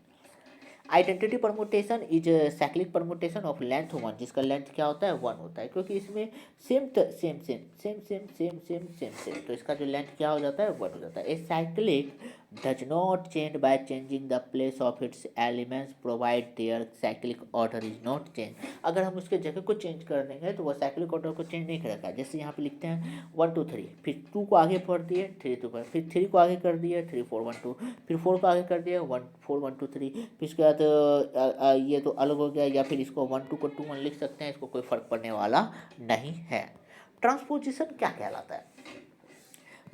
Identity permutation is cyclic permutation of length 1, जिसका लेंथ क्या होता है 1 होता है, क्योंकि इसमें same same same same same same same same same, तो इसका जो लेंथ क्या हो जाता है 1 हो जाता है। A cyclic does not change by changing the place of its elements provide their cyclic order is not changed, अगर हम उसके जगह को चेंज कर देंगे तो वह साइक्लिक ऑर्डर को चेंज नहीं करेगा। जैसे यहाँ पे लिखते हैं 1 2 3, फिर 2 को आगे पढ़ दिए 3 2 फिर 3 को आगे कर दिए 3 4 1 2, फिर 4 को आगे कर दिए 1 4 1 2 3, फिर उसके बाद ये तो अलग हो गया, या फिर इसको 1 2 को 2 1 लिख सकते हैं, इसको कोई फर्क पड़ने वाला नहीं है। ट्रांसपोजिशन क्या कहलाता है,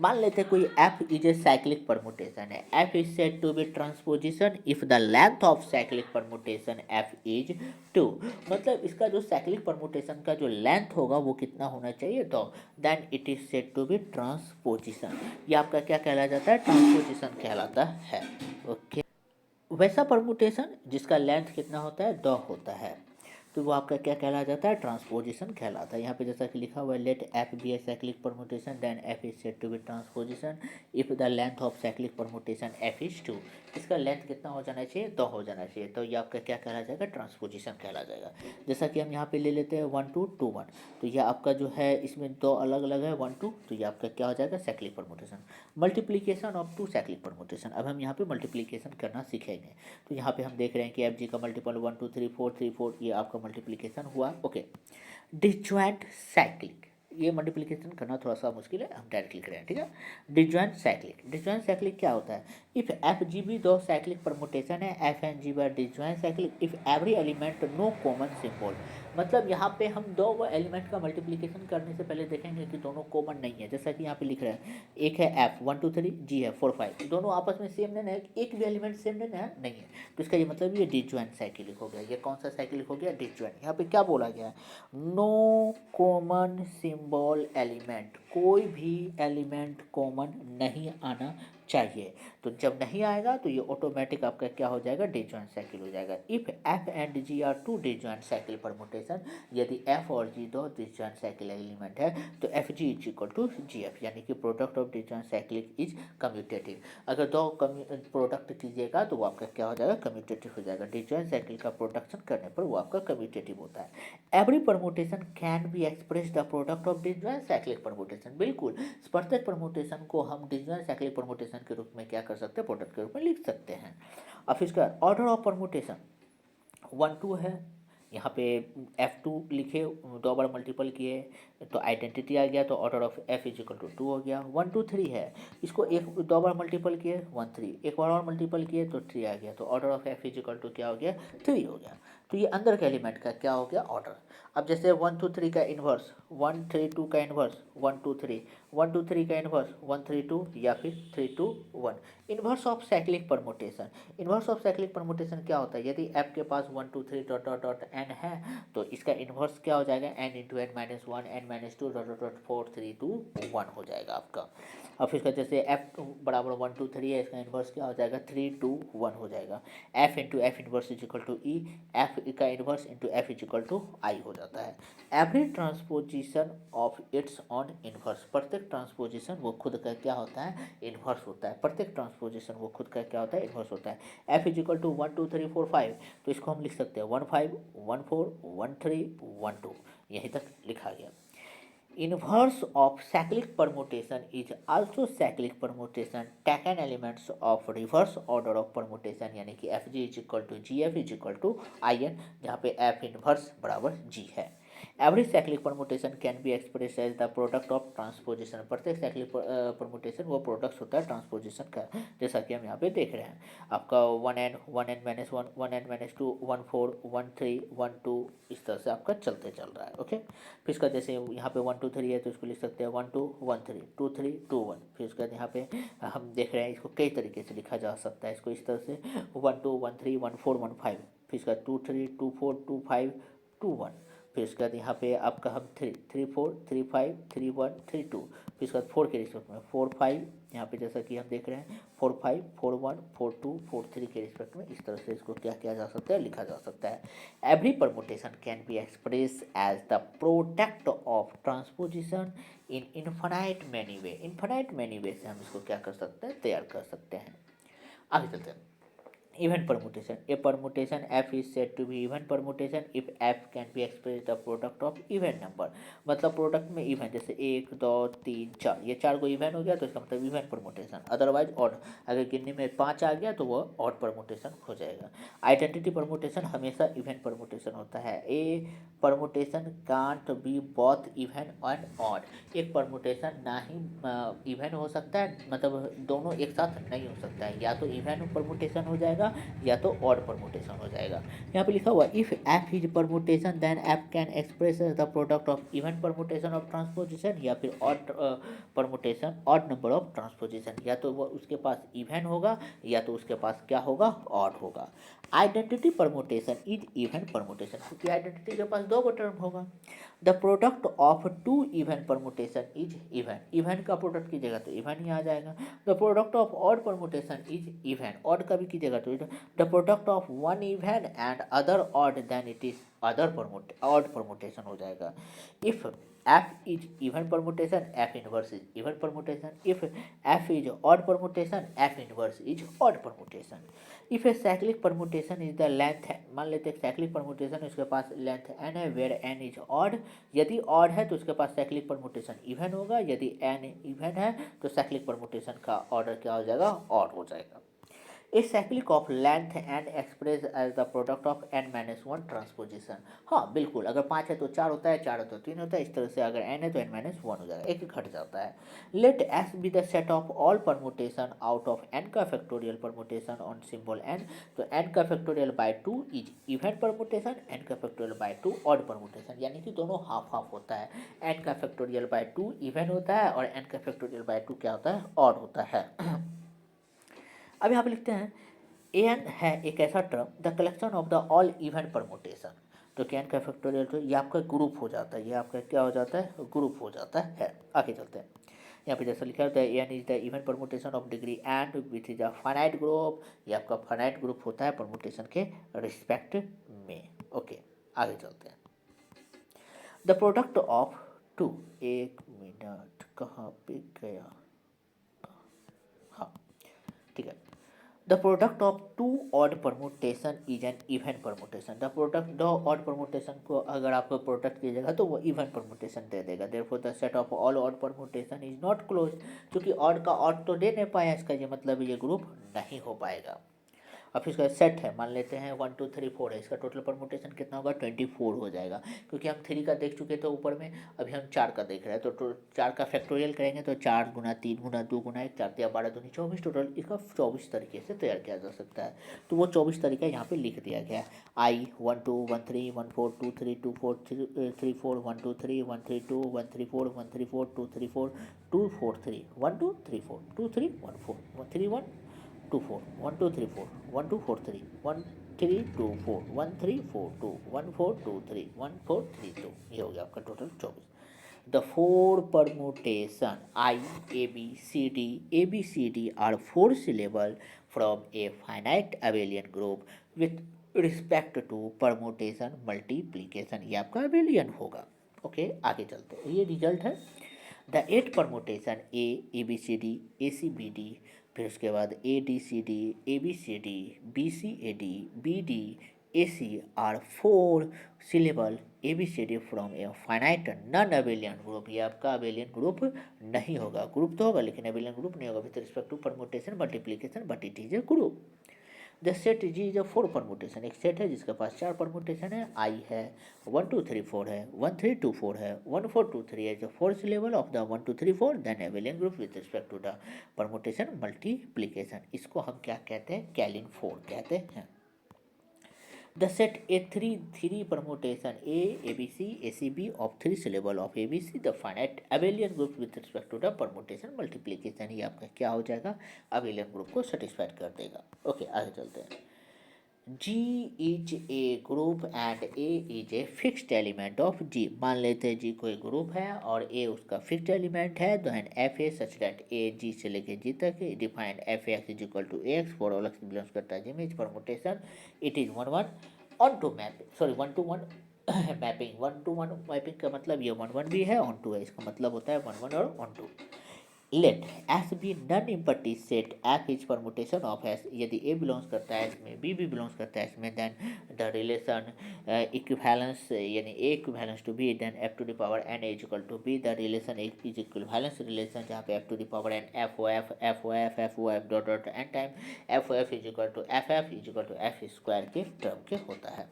मान लेते हैं कोई f is a cyclic permutation है, f is said to be transposition if the length of cyclic permutation f is 2। मतलब इसका जो साइक्लिक परमुटेशन का जो लेंथ होगा वो कितना होना चाहिए, तो then it is said to be transposition. ये आपका क्या कहला जाता है, ट्रांसपोजिशन कहलाता है। ओके, वैसा परमुटेशन जिसका लेंथ कितना होता है, 2 होता है, तो वो आपका क्या कहला जाता है, ट्रांसपोजिशन कहलाता है। यहाँ पे जैसा कि लिखा हुआ है, let f be a cyclic permutation then f is said to be transposition if the length of cyclic permutation f is 2। इसका लेंथ कितना हो जाना चाहिए, 2 हो जाना चाहिए, तो ये आपका क्या कहला जाएगा, ट्रांसपोजिशन कहला जाएगा। जैसा कि हम यहाँ पे ले लेते हैं 1 2 2 1, तो यह आपका जो है इसमें 2 अलग अलग है 1 2, तो ये आपका क्या हो जाएगा, cyclic permutation. Multiplication of 2 cyclic permutation, अब हम यहाँ पे मल्टीप्लीकेशन करना सीखेंगे। तो यहाँ पे हम देख रहे हैं कि एफ जी का मल्टीपल 1 2 3 4 3 4, ये आपका मल्टीप्लिकेशन हुआ। ओके, डिसजॉइंट साइक्लिक, ये मल्टीप्लिकेशन करना थोड़ा सा मुश्किल है, हम डायरेक्ट लिख रहे हैं, ठीक है। डिसजॉइंट साइक्लिक, डिसजॉइंट साइक्लिक क्या होता है, if f g b 2 cyclic permutation है, एफ एन जी बार disjoint cyclic if every element no common symbol. मतलब यहाँ पे हम 2 एलिमेंट का मल्टीप्लिकेशन करने से पहले देखेंगे कि दोनों कॉमन नहीं है। जैसा कि यहाँ पे लिख रहे हैं, एक है एफ 1 2 3, जी है 4 5, दोनों आपस में सेम नहीं है, एक भी एलिमेंट सेम नहीं है, नहीं है, तो इसका ये मतलब ये डिसजॉइंट साइक्लिक हो गया। ये कौन सा साइक्लिक हो गया, डिसजॉइंट। यहाँ पे क्या बोला गया है, नो कॉमन सिंबल एलिमेंट, कोई भी एलिमेंट कॉमन नहीं आना चाहिए। तो जब नहीं आएगा तो ये ऑटोमेटिक आपका क्या हो जाएगा, डिसजॉइंट साइकिल हो जाएगा। If f and g are 2 disjoint cycle permutation, यदि एफ और जी 2 डिसजॉइंट साइकिल एलिमेंट है तो f g is equal to g f, यानी कि product of disjoint cycle is commutative. अगर 2 प्रोडक्ट कीजिएगा तो वो आपका क्या हो जाएगा, कम्यूटेटिव हो जाएगा। डिसजॉइंट साइकिल का प्रोडक्शन करने पर वो आपका कम्यूटेटिव होता है। Every permutation can be express the product of disjoint cyclic permutation, बिल्कुल प्रत्येक परमुटेशन को हम डिसजॉइंट साइक्लिक परमुटेशन के रूप में क्या कर सकते हैं, प्रोडक्ट के रूप में लिख सकते हैं। अब इसका ऑर्डर ऑफ परमुटेशन 1 2 है, यहाँ पे F2 लिखे, 2 बार मल्टीपल किए तो आइडेंटिटी आ गया, तो order of F is equal to 2 हो गया। 1 2 3 है, इसको 2 बार मल्टीपल किए 1 3, एक बार और मल्टीपल किए तो 3 आ गया, तो order of F is equal to क्या हो गया, 3 हो गया। तो ये अंदर के एलिमेंट का क्या हो गया, ऑर्डर। अब जैसे 1 2 3 का इन्वर्स, 1 3 2 का इन्वर्स 1 2 3, 1 2 3 का इन्वर्स 1 3 2 या फिर 3 2 1। Inverse of cyclic permutation, inverse of cyclic permutation क्या होता है, यदि एफ के पास 1 2 3 डॉट डॉट डॉट एन है तो इसका इन्वर्स क्या हो जाएगा, n into n minus 1 n minus 2 dot dot 4 3 2 1 हो जाएगा आपका। और फिर इसका जैसे एफ बराबर 1 2 3 है, इसका इन्वर्स क्या हो जाएगा, 3 2 1 हो जाएगा। F into f inverse is equal to e, f का inverse into f is equal to I हो जाता है। Every transposition of its own inverse, प्रत्येक ट्रांसपोजिशन वो खुद का क्या होता है, इन्वर्स होता है। प्रत्येक ट्रांसपोजिशन वो खुद का क्या होता है, इन्वर्स होता है। एफ इज इक्वल टू 1 2 3 4 5, तो इसको हम लिख सकते हैं 1 5 1 4 1 3 1 2, यहीं तक लिखा गया। Inverse of cyclic permutation is also cyclic permutation taken elements of reverse order of permutation, यानी कि f g is equal to g f is equal to i n, जहाँ पे एफ इनवर्स बराबर जी है। Every cyclic permutation can be express as the product of transposition, प्रत्येक cyclic permutation वो product होता है ट्रांसपोजिशन का, जैसा कि हम यहाँ पे देख रहे हैं। आपका 1n माइनस 1 1n माइनस 2 1 4 1 3 1 2 इस तरह से आपका चलते चल रहा है। ओके, फिर इसका जैसे यहाँ पे 1 2 3 है तो इसको लिख सकते हैं 1 2 1 3 2 3 2 1। फिर उसके बाद यहाँ पे हम देख रहे हैं इसको कई तरीके से लिखा जा सकता है, इसको इस तरह से 1 2 1 3 1 4 1 5, फिर इसका 2 3 2 4 2 5 2 1। फिर इसके बाद यहाँ पे आपका हम 3 3 4 3 5 3 1 3 2, फिर इसके बाद 4 के रिस्पेक्ट में 4 5, यहाँ पे जैसा कि हम देख रहे हैं 4 5 4 1 4 2 4 3 के रिस्पेक्ट में, इस तरह से इसको क्या किया जा सकता है, लिखा जा सकता है। Every permutation can be express as the product of transposition in infinite many way, infinite many way से हम इसको क्या कर सकते हैं, तैयार कर सकते हैं। आगे चलते हैं। Even permutation, a permutation f is said to be even permutation if f can be expressed the product of even number, मतलब प्रोडक्ट में इवन, जैसे 1 2 3 4, ये 4 को इवन हो गया तो इसका मतलब इवन परमुटेशन, अदरवाइज ऑड, अगर गिनने में 5 आ गया तो वो ऑड परमुटेशन हो जाएगा। आइडेंटिटी परमुटेशन हमेशा इवन परमुटेशन होता है। A permutation can't be both even and odd, एक परमुटेशन ना ही इवन हो सकता है, मतलब दोनों एक साथ नहीं हो सकता है, या तो इवन परमुटेशन हो जाएगा जाएगा या तो ऑड परमुटेशन हो जाएगा। यहाँ पे लिखा हुआ if f is permutation then f can express the product of even permutation of transposition या फिर odd permutation odd number of transposition, या तो वो उसके पास इवन होगा या तो उसके पास क्या होगा, ऑड होगा। Identity permutation is even permutation, क्योंकि आइडेंटिटी के पास दो टर्म होगा। The product of two even permutation is even, even का प्रोडक्ट की जगह तो इवन ही आ जाएगा। The product of odd permutation is even, odd का भी की जगह तो the product of one even and other odd then it is other odd permutation हो जाएगा। इफ f is even permutation, f inverse is even permutation. If f is odd permutation, f inverse is odd permutation. If a cyclic permutation is the length, मान लेते हैं cyclic permutation उसके पास length n है where n is odd, यदि odd है तो उसके पास cyclic permutation even होगा, यदि n even है तो cyclic permutation का order क्या हो जाएगा, odd हो जाएगा। A cyclic of length and express as the product of n minus one transposition, हाँ बिल्कुल, अगर 5 है तो 4 होता है, 4 है तो 3 होता है, इस तरह से अगर n है तो n माइनस वन हो जाएगा, एक घट जाता है। Let s be the set of all permutation out of n का factorial permutation on symbol n, तो n का factorial by 2 is even permutation, n का फैक्टोरियल बाय 2 ऑड परमुटेशन, यानी कि दोनों हाफ हाफ होता है। n का फैक्टोरियल बाय 2 इवन होता है और n का फैक्टोरियल बाय 2 क्या होता है, ऑड होता है। अब यहाँ पे लिखते हैं एन है एक ऐसा term the collection of the all even permutation, तो एन का फैक्टोरियल तो ये आपका ग्रुप हो जाता है, ये आपका क्या हो जाता है, ग्रुप हो जाता है। आगे चलते हैं, यहाँ पे जैसा लिखा होता है n is the even permutation of degree and which is a finite group, ये आपका फाइनाइट ग्रुप होता है परमुटेशन के रिस्पेक्ट में। ओके आगे चलते हैं। द प्रोडक्ट ऑफ टू, एक मिनट कहाँ पे गया, हाँ ठीक है। The product of two odd permutation is an even permutation, the product दो ऑड परमुटेशन को अगर आपको प्रोडक्ट की जगह तो वो इवन परमुटेशन दे देगा। Therefore the set of all odd permutation is not close, क्योंकि ऑड का ऑड तो दे नहीं पाया, इसका ये मतलब ये ग्रुप नहीं हो पाएगा। अब इसका सेट है, मान लेते हैं 1 2 3 4 है, इसका टोटल परमुटेशन कितना होगा, 24 हो जाएगा, क्योंकि हम 3 का देख चुके थे ऊपर में, अभी हम 4 का देख रहे हैं, तो 4 का फैक्टोरियल करेंगे तो 4 गुना 3 गुना 2 गुना 1 4 12 दूनी 24, टोटल इसका 24 तरीके से तैयार किया जा सकता है। तो वो 24 तरीका यहाँ पे लिख दिया गया है। आई 1 2 1 3 1 4 2 3 2 4 3 4 1 2 3 1 3 2 1 3 4 1 3 4 2 3 4 2 4 3 1 2 3 4 2 3 1 4 1 3 1 2 4 1 2 3 4 1 2 4 3 1 3 2 4 1 3 4 2 1 4 2 3 1 4 3 2, ये हो गया आपका total 24। The four permutation i a b c d are four syllable from a finite abelian group with respect to permutation multiplication, ये आपका अबेलियन होगा। ओके आगे चलते हैं, ये रिजल्ट है। The 8 permutation a b c d a c b d, फिर उसके बाद a d c d a b c d b c a d b d a c are four syllable a b c d from a finite non abelian group, ये आपका abelian group नहीं होगा, group तो होगा लेकिन abelian group नहीं होगा with respect to permutation multiplication, but it is a group. The set g is a four permutation, एक सेट है जिसके पास 4 परमुटेशन है, आई है 1 2 3 4 है 1 3 2 4 है 1 4 2 3 है, जो fourth level of the 1 2 3 4 then abelian group with respect to the permutation multiplication, इसको हम क्या कहते हैं, कैलिन 4 कहते हैं। The set A3 permutation ABC ACB of 3 syllable of ABC, the finite abelian group with respect to the permutation multiplication, ये आपका क्या हो जाएगा, abelian group को satisfied कर देगा। ओके आगे चलते हैं। G is a group and A is a fixed element of G, मान लेते हैं G कोई ग्रुप है और A उसका फिक्स्ड एलिमेंट है, तो and f a such that a G से लेके G तक defined f x is equal to x for all x belongs करता है जिमेज permutation, it is 1 1 onto mapping, sorry 1 to 1 mapping, 1 to 1 mapping का मतलब ये 1 1 भी है, ऑन टू है, इसका मतलब होता है 1 1 और onto. Let s be non empty set f is permutation of s, यदि ए बिलोंग्स करता है इसमें बी भी बिलोंग्स करता है इसमें, देन द रिलेशन इक्विवेलेंस यानी a equivalence to b, then f to the power n is equal to b, the relation is equivalence relation जहाँ पे f to the power n f o f f o f f o f dot dot n time f o f is equal to f is equal to f square के term के होता है।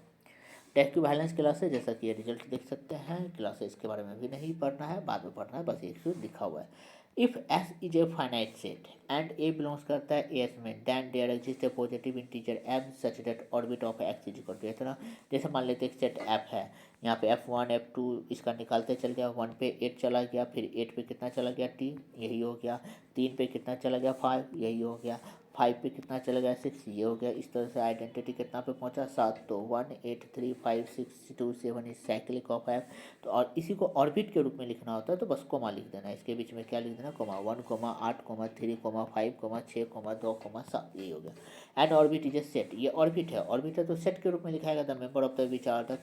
Equivalence classes जैसा कि ये result देख सकते हैं, क्लासेस के बारे में भी नहीं पढ़ना है, बाद में पढ़ना है, बस एक लिखा हुआ है। If s is a finite set and A belongs करता है एस में, then there exist a positive integer m such that orbit of x is equal to, इतना जैसे मान लेते हैं सेट एफ है, यहाँ पे F1 F2 इसका निकालते चल गया, 1 पे 8 चला गया, फिर 8 पे कितना चला गया T, यही हो गया, 3 पे कितना चला गया 5, यही हो गया, 5 पे कितना चला गया 6, ये हो गया। इस तरह से आइडेंटिटी कितना पे पहुंचा 7, तो 1 8 3 5 6 2 7 इज साइक्लिक ऑफ एफ। तो और इसी को ऑर्बिट के रूप में लिखना होता है तो बस कोमा लिख देना, इसके बीच में क्या लिख देना, comma 1 comma 8 comma 3 comma 5 comma 6 comma 2 comma 7, यही हो गया। And orbit is a set, ये ऑर्बिट है, ऑर्बिट है तो सेट के रूप में लिखाएगा, the member of the which are the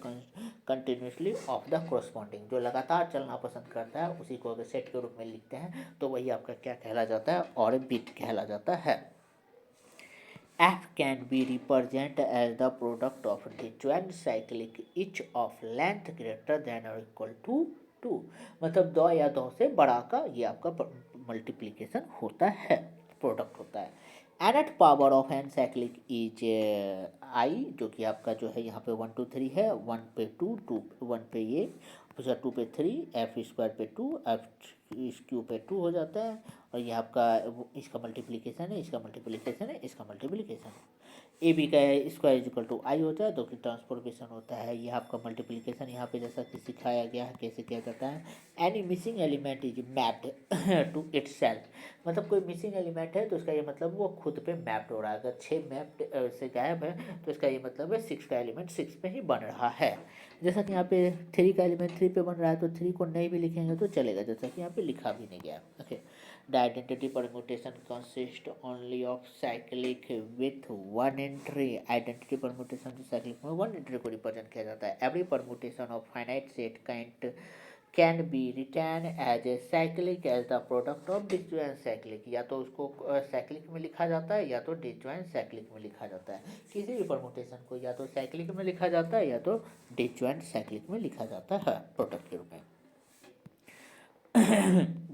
continuously of the corresponding, जो लगातार चलना पसंद करता है उसी को अगर सेट के रूप में लिखते हैं तो वही आपका क्या कहला जाता है, ऑर्बिट कहला जाता है। F can be represented as the product of disjoint cyclic each of length greater than or equal to 2, मतलब दो या दो से बड़ा का ये आपका मल्टीप्लिकेशन होता है, प्रोडक्ट होता है। nth power of n cyclic is i, जो कि आपका जो है यहाँ पे 1 2 3 है, 1 पे 2 2 1 पे ये, फिर 2 पे 3, एफ स्क्वायर पे 2, एफ क्यू पे 2 हो जाता है, और ये आपका इसका मल्टीप्लिकेशन है, इसका मल्टीप्लिकेशन है, इसका मल्टीप्लिकेशन है। ए बी का स्क्वायर इज इक्वल टू आई होता है, तो कि ट्रांसफॉर्मेशन होता है, यह आपका मल्टीप्लिकेशन यहाँ पे जैसा कि सिखाया गया है कैसे किया जाता है। Any missing element is mapped to itself, मतलब कोई मिसिंग एलिमेंट है तो इसका ये मतलब वो खुद पे मैप्ड हो रहा है, अगर 6 मैप्ड से गायब है तो इसका ये मतलब है 6 का एलिमेंट 6 पे ही बन रहा है। जैसा कि यहाँ पे 3 का एलिमेंट 3 पे बन रहा है तो 3 को नहीं भी लिखेंगे तो चलेगा, जैसा कि यहाँ पे लिखा भी नहीं गया। Okay, the identity permutation consist only of cyclic with one entry, identity permutation से साइक्लिक में वन एंट्री को रिप्रेजेंट किया जाता है। Every permutation of finite set can be return as a cyclic as the product of disjoint cyclic, या तो उसको cyclic में लिखा जाता है या तो डिसजॉइंट साइक्लिक में लिखा जाता है। किसी भी परम्यूटेशन को या तो साइक्लिक में लिखा जाता है या तो डिसजॉइंट साइक्लिक में लिखा जाता है प्रोडक्ट के रूप में।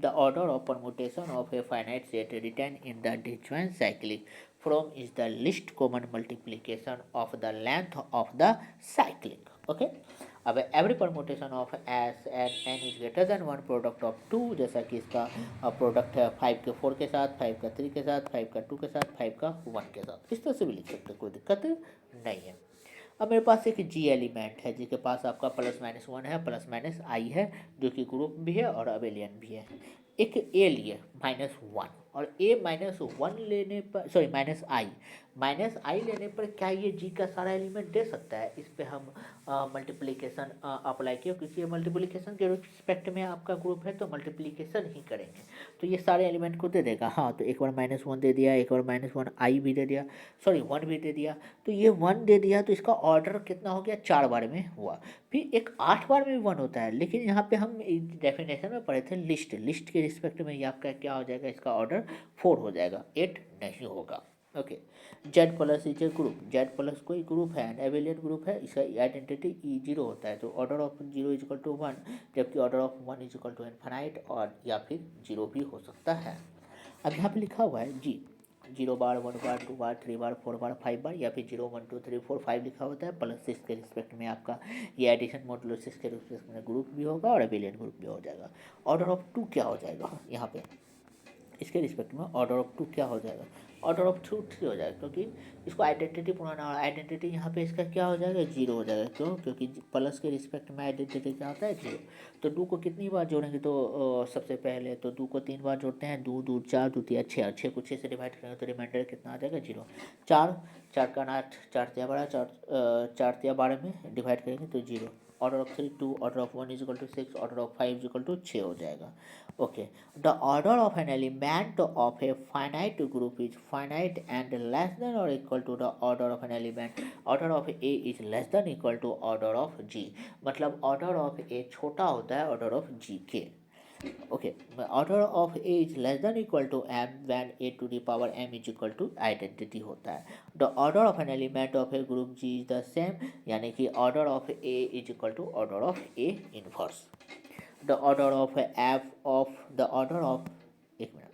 The order of permutation of a finite set written in the disjoint cyclic form is the least common multiplication of the length of the cyclic. Okay, अब every permutation of s and n is greater than one product of 2, जैसा कि इसका product है 5 के 4 के साथ, 5 का 3 के साथ, 5 का 2 के साथ, 5 का 1 के साथ, इस तरह से भी लिख सकते हैं, कोई दिक्कत नहीं है। अब मेरे पास एक जी एलिमेंट है जिसके पास आपका +-1 है, +-i है, जो कि ग्रुप भी है और अबेलियन भी है। एक ए लिए -1 और ए -1 लेने पर, सॉरी -i लेने पर क्या ये जी का सारा एलिमेंट दे सकता है? इस पे हम मल्टीप्लिकेशन अप्लाई किया, क्योंकि ये मल्टीप्लिकेशन के रिस्पेक्ट में आपका ग्रुप है तो मल्टीप्लिकेशन ही करेंगे, तो ये सारे एलिमेंट को दे देगा। हाँ, तो एक बार -1 दे दिया, एक बार -1i भी दे दिया, सॉरी 1 भी दे दिया, तो ये 1 दे दिया तो इसका ऑर्डर कितना हो गया, 4 बार में हुआ। फिर एक 8 बार में भी 1 होता है, लेकिन यहाँ पे हम डेफिनेशन में पढ़े थे लिस्ट के रिस्पेक्ट में ये आपका क्या हो जाएगा, इसका ऑर्डर 4 हो जाएगा, 8 नहीं होगा। Okay, Z plus is a group, Z plus कोई ग्रुप है, एबेलियन ग्रुप है, इसका आइडेंटिटी ई 0 होता है, तो order of 0 is equal to 1, जबकि order of 1 is equal to infinite, और या फिर 0 भी हो सकता है। अब यहाँ पे लिखा हुआ है जी 0 बार, 1 बार, 2 बार, 3 बार, 4 बार, 5 बार, या फिर 0 1 2 3 4 5 लिखा होता है, +6 के रिस्पेक्ट में आपका ये एडिशन मॉडुलो 6 के रिस्पेक्ट में ग्रुप भी होगा और एबेलियन ग्रुप भी हो जाएगा। ऑर्डर ऑफ 2 क्या हो जाएगा यहाँ पे, इसके रिस्पेक्ट में ऑर्डर ऑफ 2 क्या हो जाएगा, ऑर्डर ऑफ 2 3 हो जाएगा, क्योंकि इसको आइडेंटिटी पुराना, आइडेंटिटी यहाँ पे इसका क्या हो जाएगा, 0 हो जाएगा। क्यों? क्योंकि प्लस के रिस्पेक्ट में आइडेंटिटी क्या होता है, 0। तो 2 को कितनी बार जोड़ेंगे, तो सबसे पहले तो 2 को 3 बार जोड़ते हैं, 2 2 4, 2 3 6, और 6 को 6 से डिवाइड करेंगे तो रिमाइंडर कितना आ जाएगा, 0। 4 4 का 8, 4 तिया 12, 4 तिया 12 में डिवाइड करेंगे तो 0। Order of 3 2, order of 1 is equal to 6, order of 5 is equal to 6 हो जाएगा। Okay, the order of N element of a finite group is finite and less than और equal to the order of N element, order of A is less than equal to order of G, मतलब order of ए छोटा होता है order of जी के। Okay, order of a is less than equal to m when a to the power m is equal to identity होता है। The order of an element of a group G is the same, यानी कि order of a is equal to order of a inverse। The order of f of the order of, एक minute,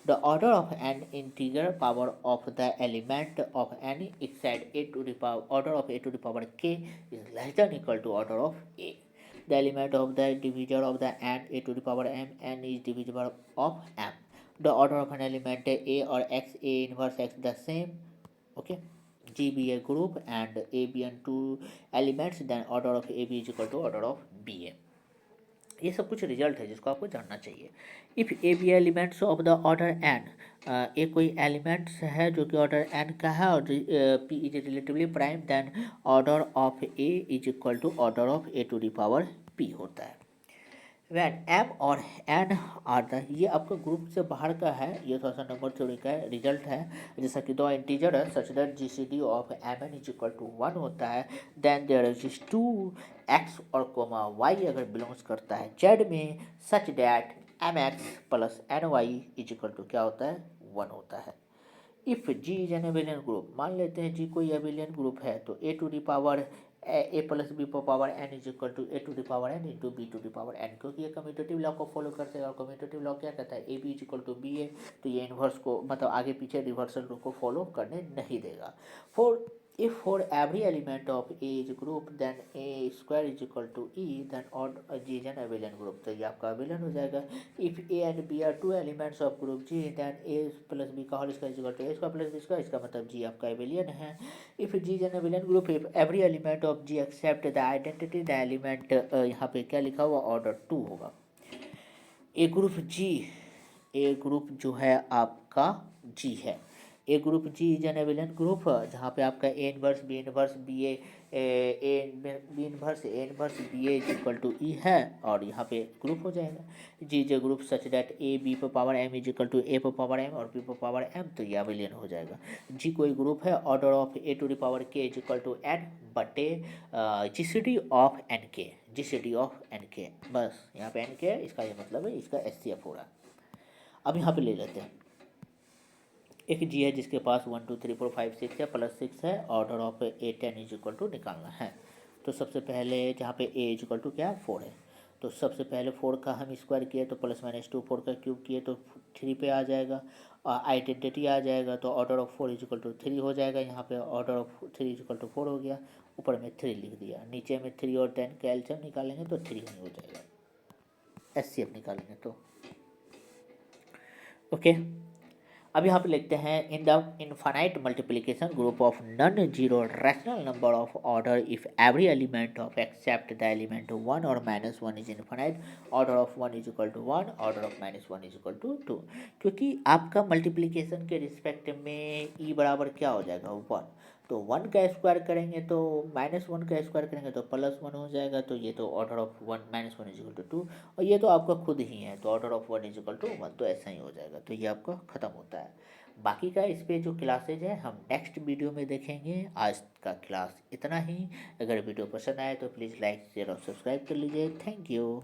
the order of an integer power of the element of any inside a to the power order of a to the power k is less than equal to order of a। The element of the divisor of the n a to the power m n is divisible of m. The order of an element A or X, A inverse X the same. Okay, G be a group and A be and two elements, then order of A B is equal to order of B A. ये सब कुछ result है जिसको आपको जानना चाहिए. If a b elements of the order n, a कोई elements है जो कि ऑर्डर एन का है और p is relatively prime, then order of A is equal to order of a to the power p होता है. वैन एम और एन आर द, ये आपका ग्रुप से बाहर का है, ये थोड़ा सा नंबर थ्योरी का रिजल्ट है. जैसा कि दो इंटीजर है such that G C D of m n is equal to 1 होता है. देन देयर इज 2 एक्स और कोमा वाई अगर बिलोंग्स करता है जेड में, such that m x plus n y is equal to क्या होता है, 1 होता है. If G is an abelian group, मान लेते हैं जी कोई एबिलियन ग्रुप है, तो a to the power a plus B power n is equal to a to the power n into b to the power n, क्योंकि ये commutative law को follow करते हैं और कम्यूटेटिव लॉ क्या कहता है, a B is equal to b a, तो ये इन्वर्स को मतलब आगे पीछे रिवर्सल रूल को फॉलो करने नहीं देगा. For if for every element of A is group then A square is equal to E, then odd G is an abelian group, तो ये आपका abelian हो जाएगा. if A and B are two elements of group G then A plus B का whole square is equal to A square plus B square, इसका मतलब G आपका abelian है. if G is an abelian group if every element of G except the identity the element यहाँ पे क्या लिखा हुआ order 2 होगा. ए ग्रुप जी, ए ग्रुप जो है आपका जी है, a group G is an abelian group जहाँ पे आपका a inverse b inverse b a b inverse A inverse b A is equal to e है, और यहाँ पे ग्रुप हो जाएगा. G is a group such that a b पर power m is equal to a पर power m और b पर पावर एम, तो ये एबिलियन हो जाएगा. जी कोई ग्रुप है, order of a to the power k is equal to n बटे g C D of n k, g C D of n k, बस यहाँ पे एन के है, इसका ये मतलब है इसका एस सी एफ हो रहा है. अब यहाँ पे ले लेते हैं एक जी है जिसके पास 1 2 3 4 5 6 है प्लस 6 है, order of a 10 is equal to निकालना है. तो सबसे पहले जहाँ पे ए इज इक्वल टू क्या 4 है, तो सबसे पहले 4 का हम स्क्वायर किए तो प्लस माइनस 2, 4 का क्यूब किए तो 3 पे आ जाएगा, आइडेंटिटी आ जाएगा, तो order of 4 is equal to 3 हो जाएगा. यहाँ पे order of 3 is equal to 4 हो गया, ऊपर में 3 लिख दिया, नीचे में 3 और 10 का एलसीएम निकालेंगे तो 3 ही हो जाएगा, एस सी एफ निकालेंगे तो. ओके अब यहाँ पे लिखते हैं in the infinite multiplication group of non zero rational number of order if every element of except the element 1 और -1 is infinite, order of 1 is equal to 1, order of -1 is equal to 2. क्योंकि आपका multiplication के respect में ई बराबर क्या हो जाएगा 1, तो 1 का स्क्वायर करेंगे तो -1 का स्क्वायर करेंगे तो +1 हो जाएगा, तो ये तो order of 1 -1 is equal to 2, और ये तो आपका खुद ही है, तो order of 1 is equal to 1, तो ऐसा ही हो जाएगा. तो ये आपका ख़त्म होता है. बाकी का इस पे जो क्लासेज है हम नेक्स्ट वीडियो में देखेंगे. आज का क्लास इतना ही. अगर वीडियो पसंद आए तो प्लीज़ लाइक शेयर और सब्सक्राइब कर लीजिए. Thank you.